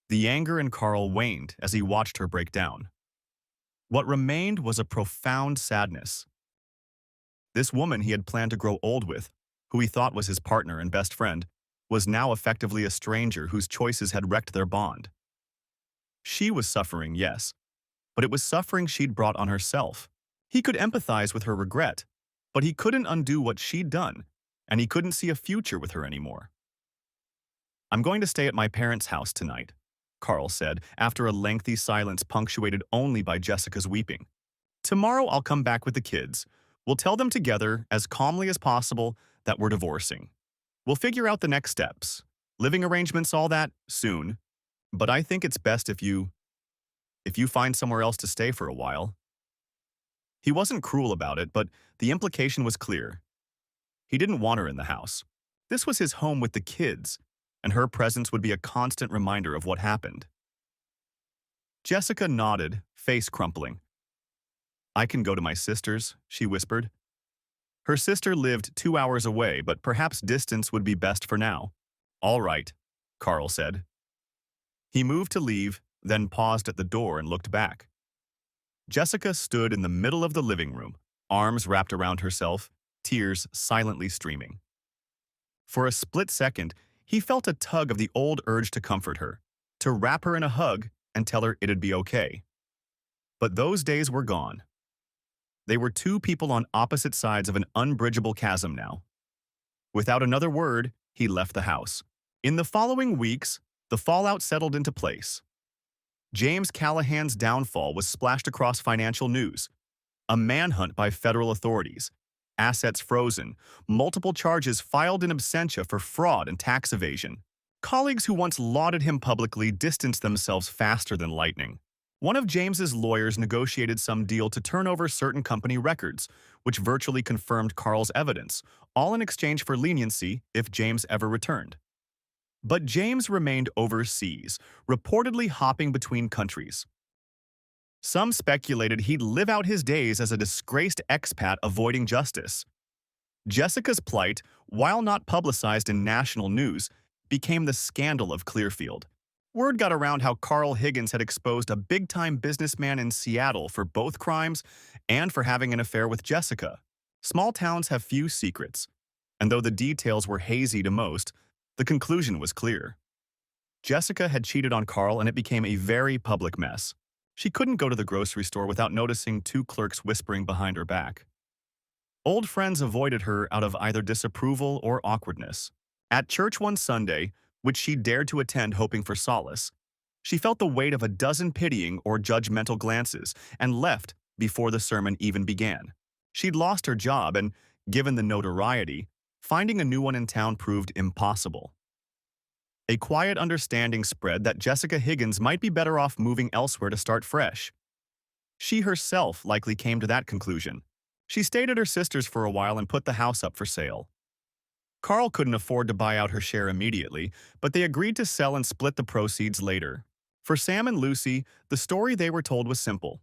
The anger in Carl waned as he watched her break down. What remained was a profound sadness. This woman he had planned to grow old with, who he thought was his partner and best friend, was now effectively a stranger whose choices had wrecked their bond. She was suffering, yes, but it was suffering she'd brought on herself. He could empathize with her regret, but he couldn't undo what she'd done, and he couldn't see a future with her anymore. "I'm going to stay at my parents' house tonight," Carl said, after a lengthy silence punctuated only by Jessica's weeping. "Tomorrow I'll come back with the kids. We'll tell them together, as calmly as possible, that we're divorcing. We'll figure out the next steps. Living arrangements, all that, soon. But I think it's best if you find somewhere else to stay for a while." He wasn't cruel about it, but the implication was clear. He didn't want her in the house. This was his home with the kids, and her presence would be a constant reminder of what happened. Jessica nodded, face crumpling. "I can go to my sister's," she whispered. Her sister lived 2 hours away, but perhaps distance would be best for now. "All right," Carl said. He moved to leave, then paused at the door and looked back. Jessica stood in the middle of the living room, arms wrapped around herself, tears silently streaming. For a split second, he felt a tug of the old urge to comfort her, to wrap her in a hug and tell her it'd be okay. But those days were gone. They were two people on opposite sides of an unbridgeable chasm now. Without another word, he left the house. In the following weeks, the fallout settled into place. James Callahan's downfall was splashed across financial news. A manhunt by federal authorities, assets frozen, multiple charges filed in absentia for fraud and tax evasion. Colleagues who once lauded him publicly distanced themselves faster than lightning. One of James's lawyers negotiated some deal to turn over certain company records, which virtually confirmed Carl's evidence, all in exchange for leniency if James ever returned. But James remained overseas, reportedly hopping between countries. Some speculated he'd live out his days as a disgraced expat avoiding justice. Jessica's plight, while not publicized in national news, became the scandal of Clearfield. Word got around how Carl Higgins had exposed a big-time businessman in Seattle for both crimes and for having an affair with Jessica. Small towns have few secrets, and though the details were hazy to most, the conclusion was clear. Jessica had cheated on Carl and it became a very public mess. She couldn't go to the grocery store without noticing two clerks whispering behind her back. Old friends avoided her out of either disapproval or awkwardness. At church one Sunday, which she dared to attend hoping for solace, she felt the weight of a dozen pitying or judgmental glances and left before the sermon even began. She'd lost her job and, given the notoriety, finding a new one in town proved impossible. A quiet understanding spread that Jessica Higgins might be better off moving elsewhere to start fresh. She herself likely came to that conclusion. She stayed at her sister's for a while and put the house up for sale. Carl couldn't afford to buy out her share immediately, but they agreed to sell and split the proceeds later. For Sam and Lucy, the story they were told was simple.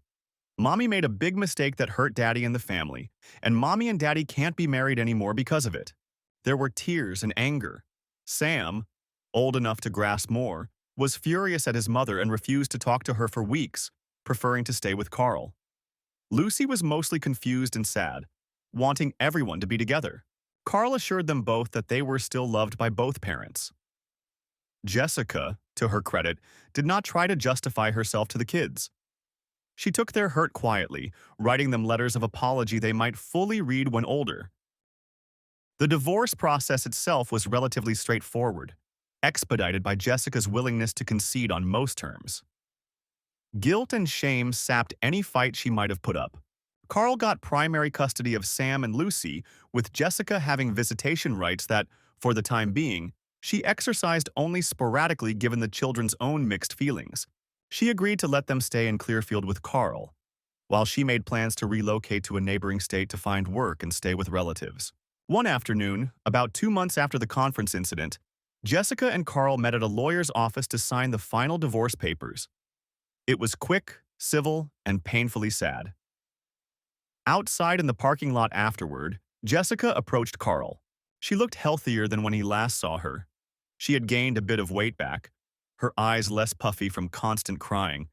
Mommy made a big mistake that hurt Daddy and the family, and Mommy and Daddy can't be married anymore because of it. There were tears and anger. Sam, old enough to grasp more, was furious at his mother and refused to talk to her for weeks, preferring to stay with Carl. Lucy was mostly confused and sad, wanting everyone to be together. Carl assured them both that they were still loved by both parents. Jessica, to her credit, did not try to justify herself to the kids. She took their hurt quietly, writing them letters of apology they might fully read when older. The divorce process itself was relatively straightforward, expedited by Jessica's willingness to concede on most terms. Guilt and shame sapped any fight she might have put up. Carl got primary custody of Sam and Lucy, with Jessica having visitation rights that, for the time being, she exercised only sporadically given the children's own mixed feelings. She agreed to let them stay in Clearfield with Carl, while she made plans to relocate to a neighboring state to find work and stay with relatives. One afternoon, about 2 months after the conference incident, Jessica and Carl met at a lawyer's office to sign the final divorce papers. It was quick, civil, and painfully sad. Outside in the parking lot afterward, Jessica approached Carl. She looked healthier than when he last saw her. She had gained a bit of weight back, her eyes less puffy from constant crying,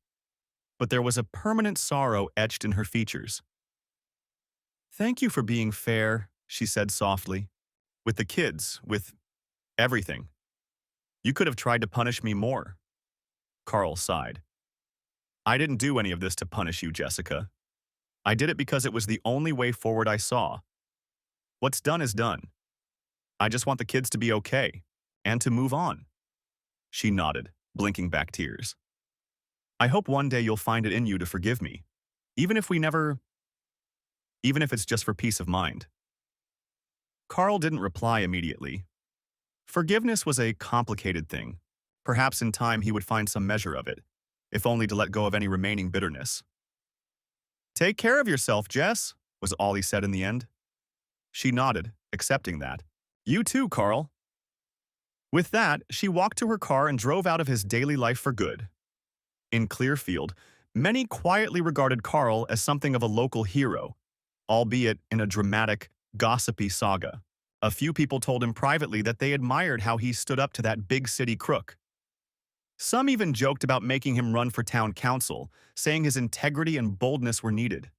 but there was a permanent sorrow etched in her features. "Thank you for being fair," she said softly. "With the kids, with everything. You could have tried to punish me more." Carl sighed. "I didn't do any of this to punish you, Jessica. I did it because it was the only way forward I saw. What's done is done. I just want the kids to be okay, and to move on." She nodded, blinking back tears. "I hope one day you'll find it in you to forgive me, even if it's just for peace of mind." Carl didn't reply immediately. Forgiveness was a complicated thing. Perhaps in time he would find some measure of it, if only to let go of any remaining bitterness. "Take care of yourself, Jess," was all he said in the end. She nodded, accepting that. "You too, Carl." With that, she walked to her car and drove out of his daily life for good. In Clearfield, many quietly regarded Carl as something of a local hero, albeit in a dramatic, gossipy saga. A few people told him privately that they admired how he stood up to that big city crook. Some even joked about making him run for town council, saying his integrity and boldness were needed.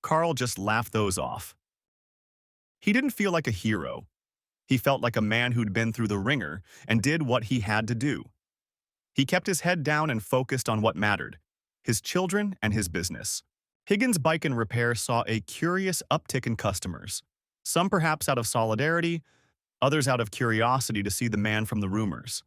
Carl just laughed those off. He didn't feel like a hero. He felt like a man who'd been through the ringer and did what he had to do. He kept his head down and focused on what mattered, his children and his business. Higgins Bike and Repair saw a curious uptick in customers, some perhaps out of solidarity, others out of curiosity to see the man from the rumors.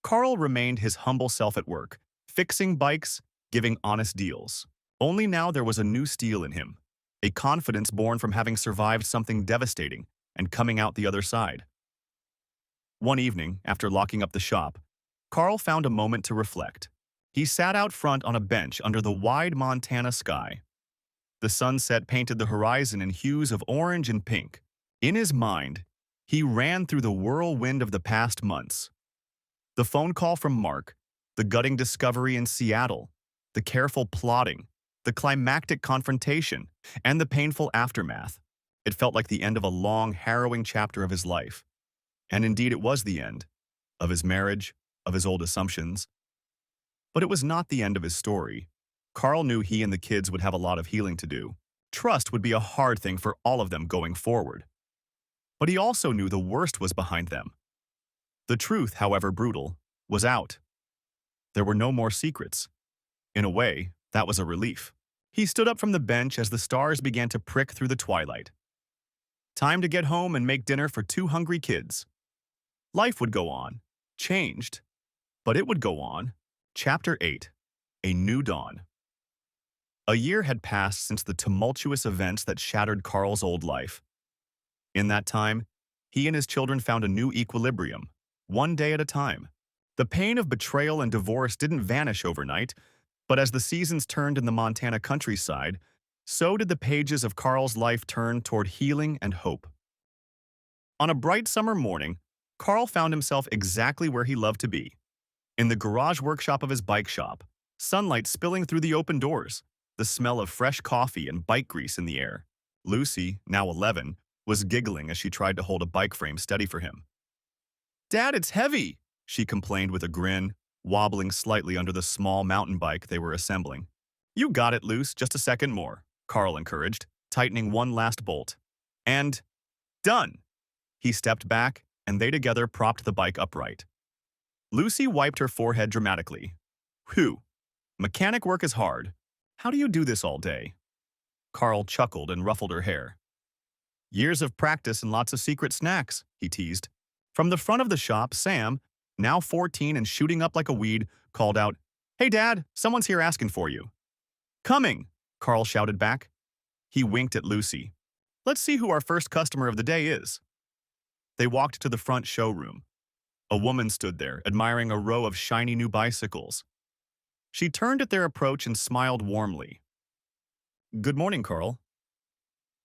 Carl remained his humble self at work, fixing bikes, giving honest deals. Only now there was a new steel in him, a confidence born from having survived something devastating and coming out the other side. One evening, after locking up the shop, Carl found a moment to reflect. He sat out front on a bench under the wide Montana sky. The sunset painted the horizon in hues of orange and pink. In his mind, he ran through the whirlwind of the past months. The phone call from Mark, the gutting discovery in Seattle, The careful plotting, the climactic confrontation, and the painful aftermath. It felt like the end of a long, harrowing chapter of his life. And indeed it was the end. Of his marriage, of his old assumptions. But it was not the end of his story. Carl knew he and the kids would have a lot of healing to do. Trust would be a hard thing for all of them going forward. But he also knew the worst was behind them. The truth, however brutal, was out. There were no more secrets. In a way, that was a relief. He stood up from the bench as the stars began to prick through the twilight. Time to get home and make dinner for two hungry kids. Life would go on, changed, but it would go on. Chapter 8. A New Dawn. A year had passed since the tumultuous events that shattered Carl's old life. In that time, he and his children found a new equilibrium, one day at a time. The pain of betrayal and divorce didn't vanish overnight, but as the seasons turned in the Montana countryside, so did the pages of Carl's life turn toward healing and hope. On a bright summer morning, Carl found himself exactly where he loved to be. In the garage workshop of his bike shop, sunlight spilling through the open doors, the smell of fresh coffee and bike grease in the air. Lucy, now 11, was giggling as she tried to hold a bike frame steady for him. "Dad, it's heavy," she complained with a grin, wobbling slightly under the small mountain bike they were assembling. "You got it, Luce, just a second more," Carl encouraged, tightening one last bolt. And done! He stepped back, and they together propped the bike upright. Lucy wiped her forehead dramatically. "Whew, mechanic work is hard. How do you do this all day?" Carl chuckled and ruffled her hair. "Years of practice and lots of secret snacks," he teased. From the front of the shop, Sam, now 14 and shooting up like a weed, called out, "Hey, Dad, someone's here asking for you." "Coming," Carl shouted back. He winked at Lucy. "Let's see who our first customer of the day is." They walked to the front showroom. A woman stood there, admiring a row of shiny new bicycles. She turned at their approach and smiled warmly. "Good morning, Carl."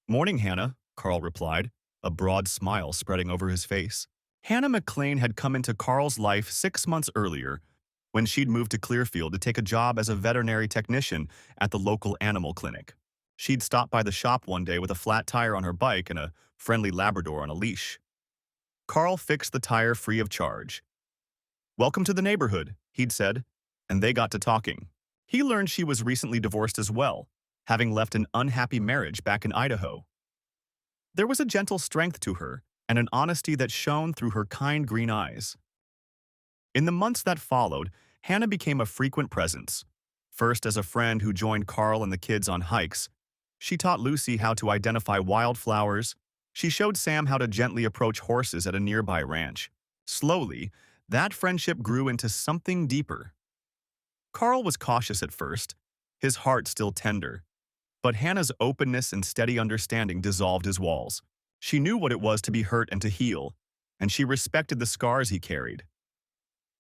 "Morning, Hannah," Carl replied, a broad smile spreading over his face. Hannah McLean had come into Carl's life 6 months earlier when she'd moved to Clearfield to take a job as a veterinary technician at the local animal clinic. She'd stopped by the shop one day with a flat tire on her bike and a friendly Labrador on a leash. Carl fixed the tire free of charge. "Welcome to the neighborhood," he'd said, and they got to talking. He learned she was recently divorced as well, having left an unhappy marriage back in Idaho. There was a gentle strength to her and an honesty that shone through her kind green eyes. In the months that followed, Hannah became a frequent presence. First as a friend who joined Carl and the kids on hikes, she taught Lucy how to identify wildflowers. She showed Sam how to gently approach horses at a nearby ranch. Slowly, that friendship grew into something deeper. Carl was cautious at first, his heart still tender. But Hannah's openness and steady understanding dissolved his walls. She knew what it was to be hurt and to heal, and she respected the scars he carried.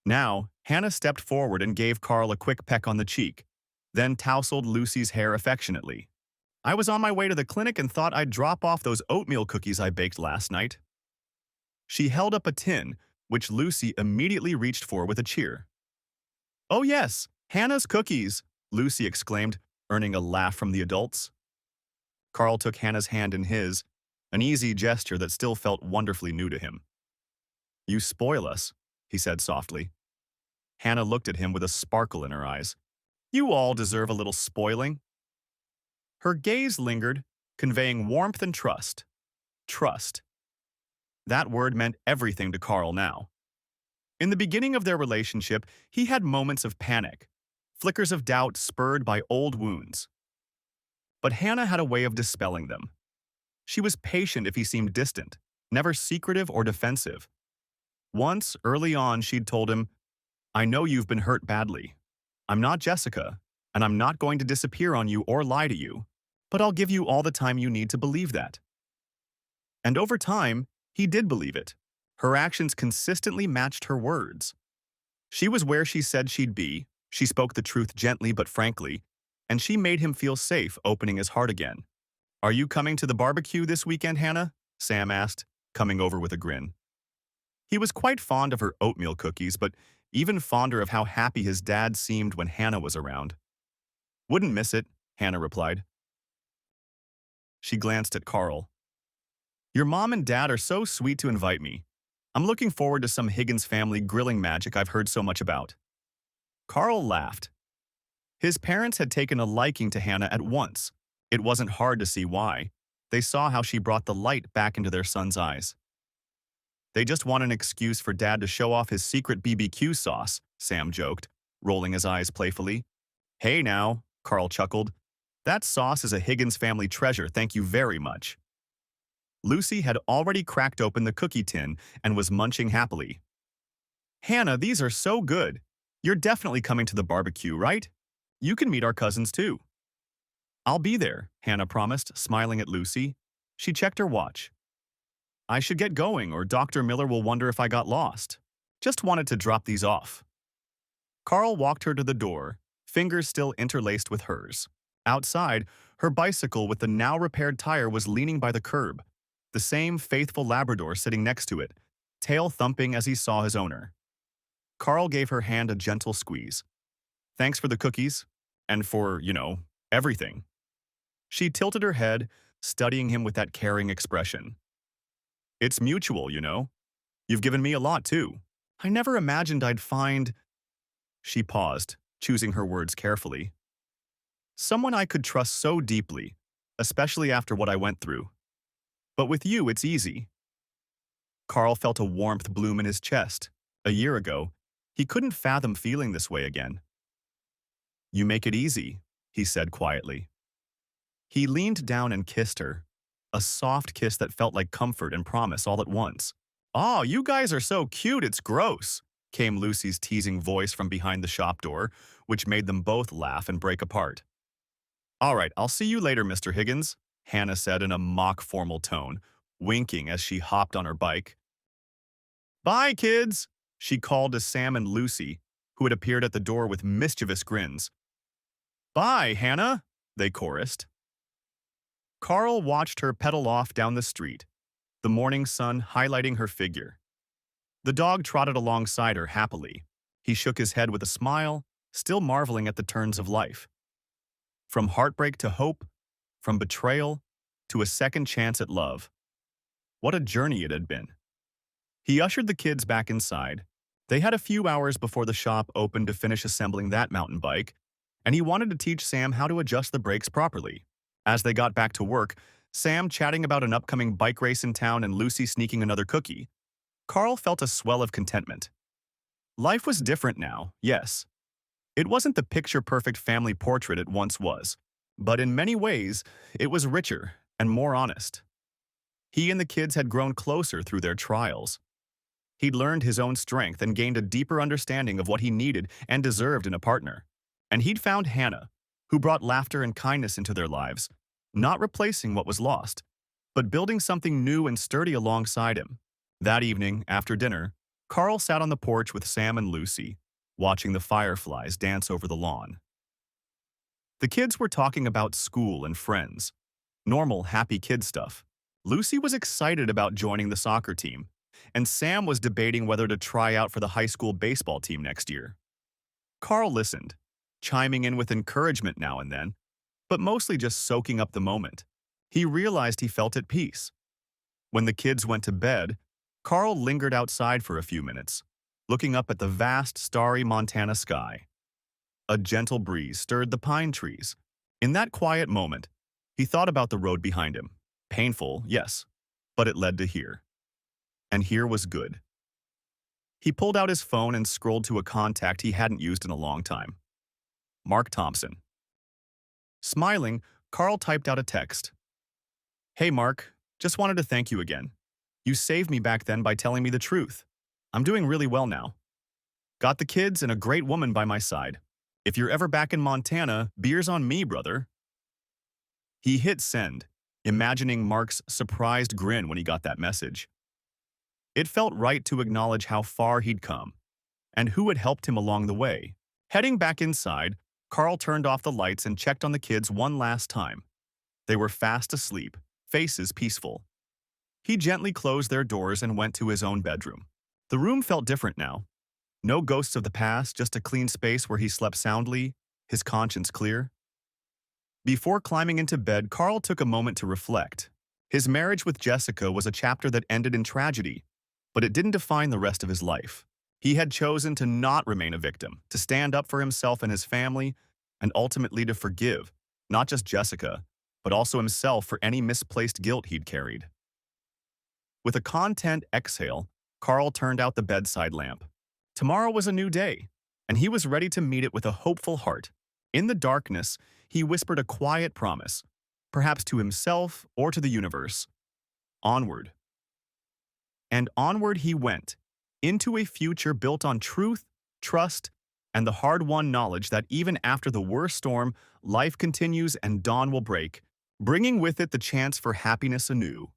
Now, Hannah stepped forward and gave Carl a quick peck on the cheek, then tousled Lucy's hair affectionately. "I was on my way to the clinic and thought I'd drop off those oatmeal cookies I baked last night." She held up a tin, which Lucy immediately reached for with a cheer. "Oh yes, Hannah's cookies," Lucy exclaimed, earning a laugh from the adults. Carl took Hannah's hand in his, an easy gesture that still felt wonderfully new to him. "You spoil us," he said softly. Hannah looked at him with a sparkle in her eyes. "You all deserve a little spoiling." Her gaze lingered, conveying warmth and trust. Trust. That word meant everything to Carl now. In the beginning of their relationship, he had moments of panic, flickers of doubt spurred by old wounds. But Hannah had a way of dispelling them. She was patient if he seemed distant, never secretive or defensive. Once, early on, she'd told him, "I know you've been hurt badly. I'm not Jessica, and I'm not going to disappear on you or lie to you, but I'll give you all the time you need to believe that." And over time, he did believe it. Her actions consistently matched her words. She was where she said she'd be, she spoke the truth gently but frankly, and she made him feel safe opening his heart again. "Are you coming to the barbecue this weekend, Hannah?" Sam asked, coming over with a grin. He was quite fond of her oatmeal cookies, but even fonder of how happy his dad seemed when Hannah was around. Wouldn't miss it, Hannah replied. She glanced at Carl. Your mom and dad are so sweet to invite me. I'm looking forward to some Higgins family grilling magic I've heard so much about. Carl laughed. His parents had taken a liking to Hannah at once. It wasn't hard to see why. They saw how she brought the light back into their son's eyes. They just want an excuse for Dad to show off his secret BBQ sauce, Sam joked, rolling his eyes playfully. Hey now, Carl chuckled. That sauce is a Higgins family treasure, thank you very much. Lucy had already cracked open the cookie tin and was munching happily. Hannah, these are so good. You're definitely coming to the barbecue, right? You can meet our cousins too. I'll be there, Hannah promised, smiling at Lucy. She checked her watch. I should get going or Dr. Miller will wonder if I got lost. Just wanted to drop these off. Carl walked her to the door, fingers still interlaced with hers. Outside, her bicycle with the now-repaired tire was leaning by the curb, the same faithful Labrador sitting next to it, tail thumping as he saw his owner. Carl gave her hand a gentle squeeze. Thanks for the cookies, and for, everything. She tilted her head, studying him with that caring expression. It's mutual, You've given me a lot, too. I never imagined I'd find… She paused, choosing her words carefully. Someone I could trust so deeply, especially after what I went through. But with you, it's easy. Carl felt a warmth bloom in his chest. A year ago, he couldn't fathom feeling this way again. You make it easy, he said quietly. He leaned down and kissed her, a soft kiss that felt like comfort and promise all at once. "Aw, you guys are so cute, it's gross," came Lucy's teasing voice from behind the shop door, which made them both laugh and break apart. "All right, I'll see you later, Mr. Higgins," Hannah said in a mock-formal tone, winking as she hopped on her bike. "Bye, kids," she called to Sam and Lucy, who had appeared at the door with mischievous grins. "Bye, Hannah," they chorused. Carl watched her pedal off down the street, the morning sun highlighting her figure. The dog trotted alongside her happily. He shook his head with a smile, still marveling at the turns of life. From heartbreak to hope, from betrayal to a second chance at love. What a journey it had been. He ushered the kids back inside. They had a few hours before the shop opened to finish assembling that mountain bike, and he wanted to teach Sam how to adjust the brakes properly. As they got back to work, Sam chatting about an upcoming bike race in town and Lucy sneaking another cookie, Carl felt a swell of contentment. Life was different now, yes. It wasn't the picture-perfect family portrait it once was, but in many ways, it was richer and more honest. He and the kids had grown closer through their trials. He'd learned his own strength and gained a deeper understanding of what he needed and deserved in a partner. And he'd found Hannah, who brought laughter and kindness into their lives, not replacing what was lost, but building something new and sturdy alongside him. That evening, after dinner, Carl sat on the porch with Sam and Lucy, watching the fireflies dance over the lawn. The kids were talking about school and friends, normal, happy kid stuff. Lucy was excited about joining the soccer team, and Sam was debating whether to try out for the high school baseball team next year. Carl listened, chiming in with encouragement now and then, but mostly just soaking up the moment. He realized he felt at peace. When the kids went to bed, Carl lingered outside for a few minutes, looking up at the vast, starry Montana sky. A gentle breeze stirred the pine trees. In that quiet moment, he thought about the road behind him. Painful, yes, but it led to here. And here was good. He pulled out his phone and scrolled to a contact he hadn't used in a long time. Mark Thompson. Smiling, Carl typed out a text. Hey Mark, just wanted to thank you again. You saved me back then by telling me the truth. I'm doing really well now. Got the kids and a great woman by my side. If you're ever back in Montana, beer's on me, brother. He hit send, imagining Mark's surprised grin when he got that message. It felt right to acknowledge how far he'd come, and who had helped him along the way. Heading back inside, Carl turned off the lights and checked on the kids one last time. They were fast asleep, faces peaceful. He gently closed their doors and went to his own bedroom. The room felt different now. No ghosts of the past, just a clean space where he slept soundly, his conscience clear. Before climbing into bed, Carl took a moment to reflect. His marriage with Jessica was a chapter that ended in tragedy, but it didn't define the rest of his life. He had chosen to not remain a victim, to stand up for himself and his family, and ultimately to forgive, not just Jessica, but also himself for any misplaced guilt he'd carried. With a content exhale, Carl turned out the bedside lamp. Tomorrow was a new day, and he was ready to meet it with a hopeful heart. In the darkness, he whispered a quiet promise, perhaps to himself or to the universe. Onward. And onward he went, into a future built on truth, trust, and the hard-won knowledge that even after the worst storm, life continues and dawn will break, bringing with it the chance for happiness anew.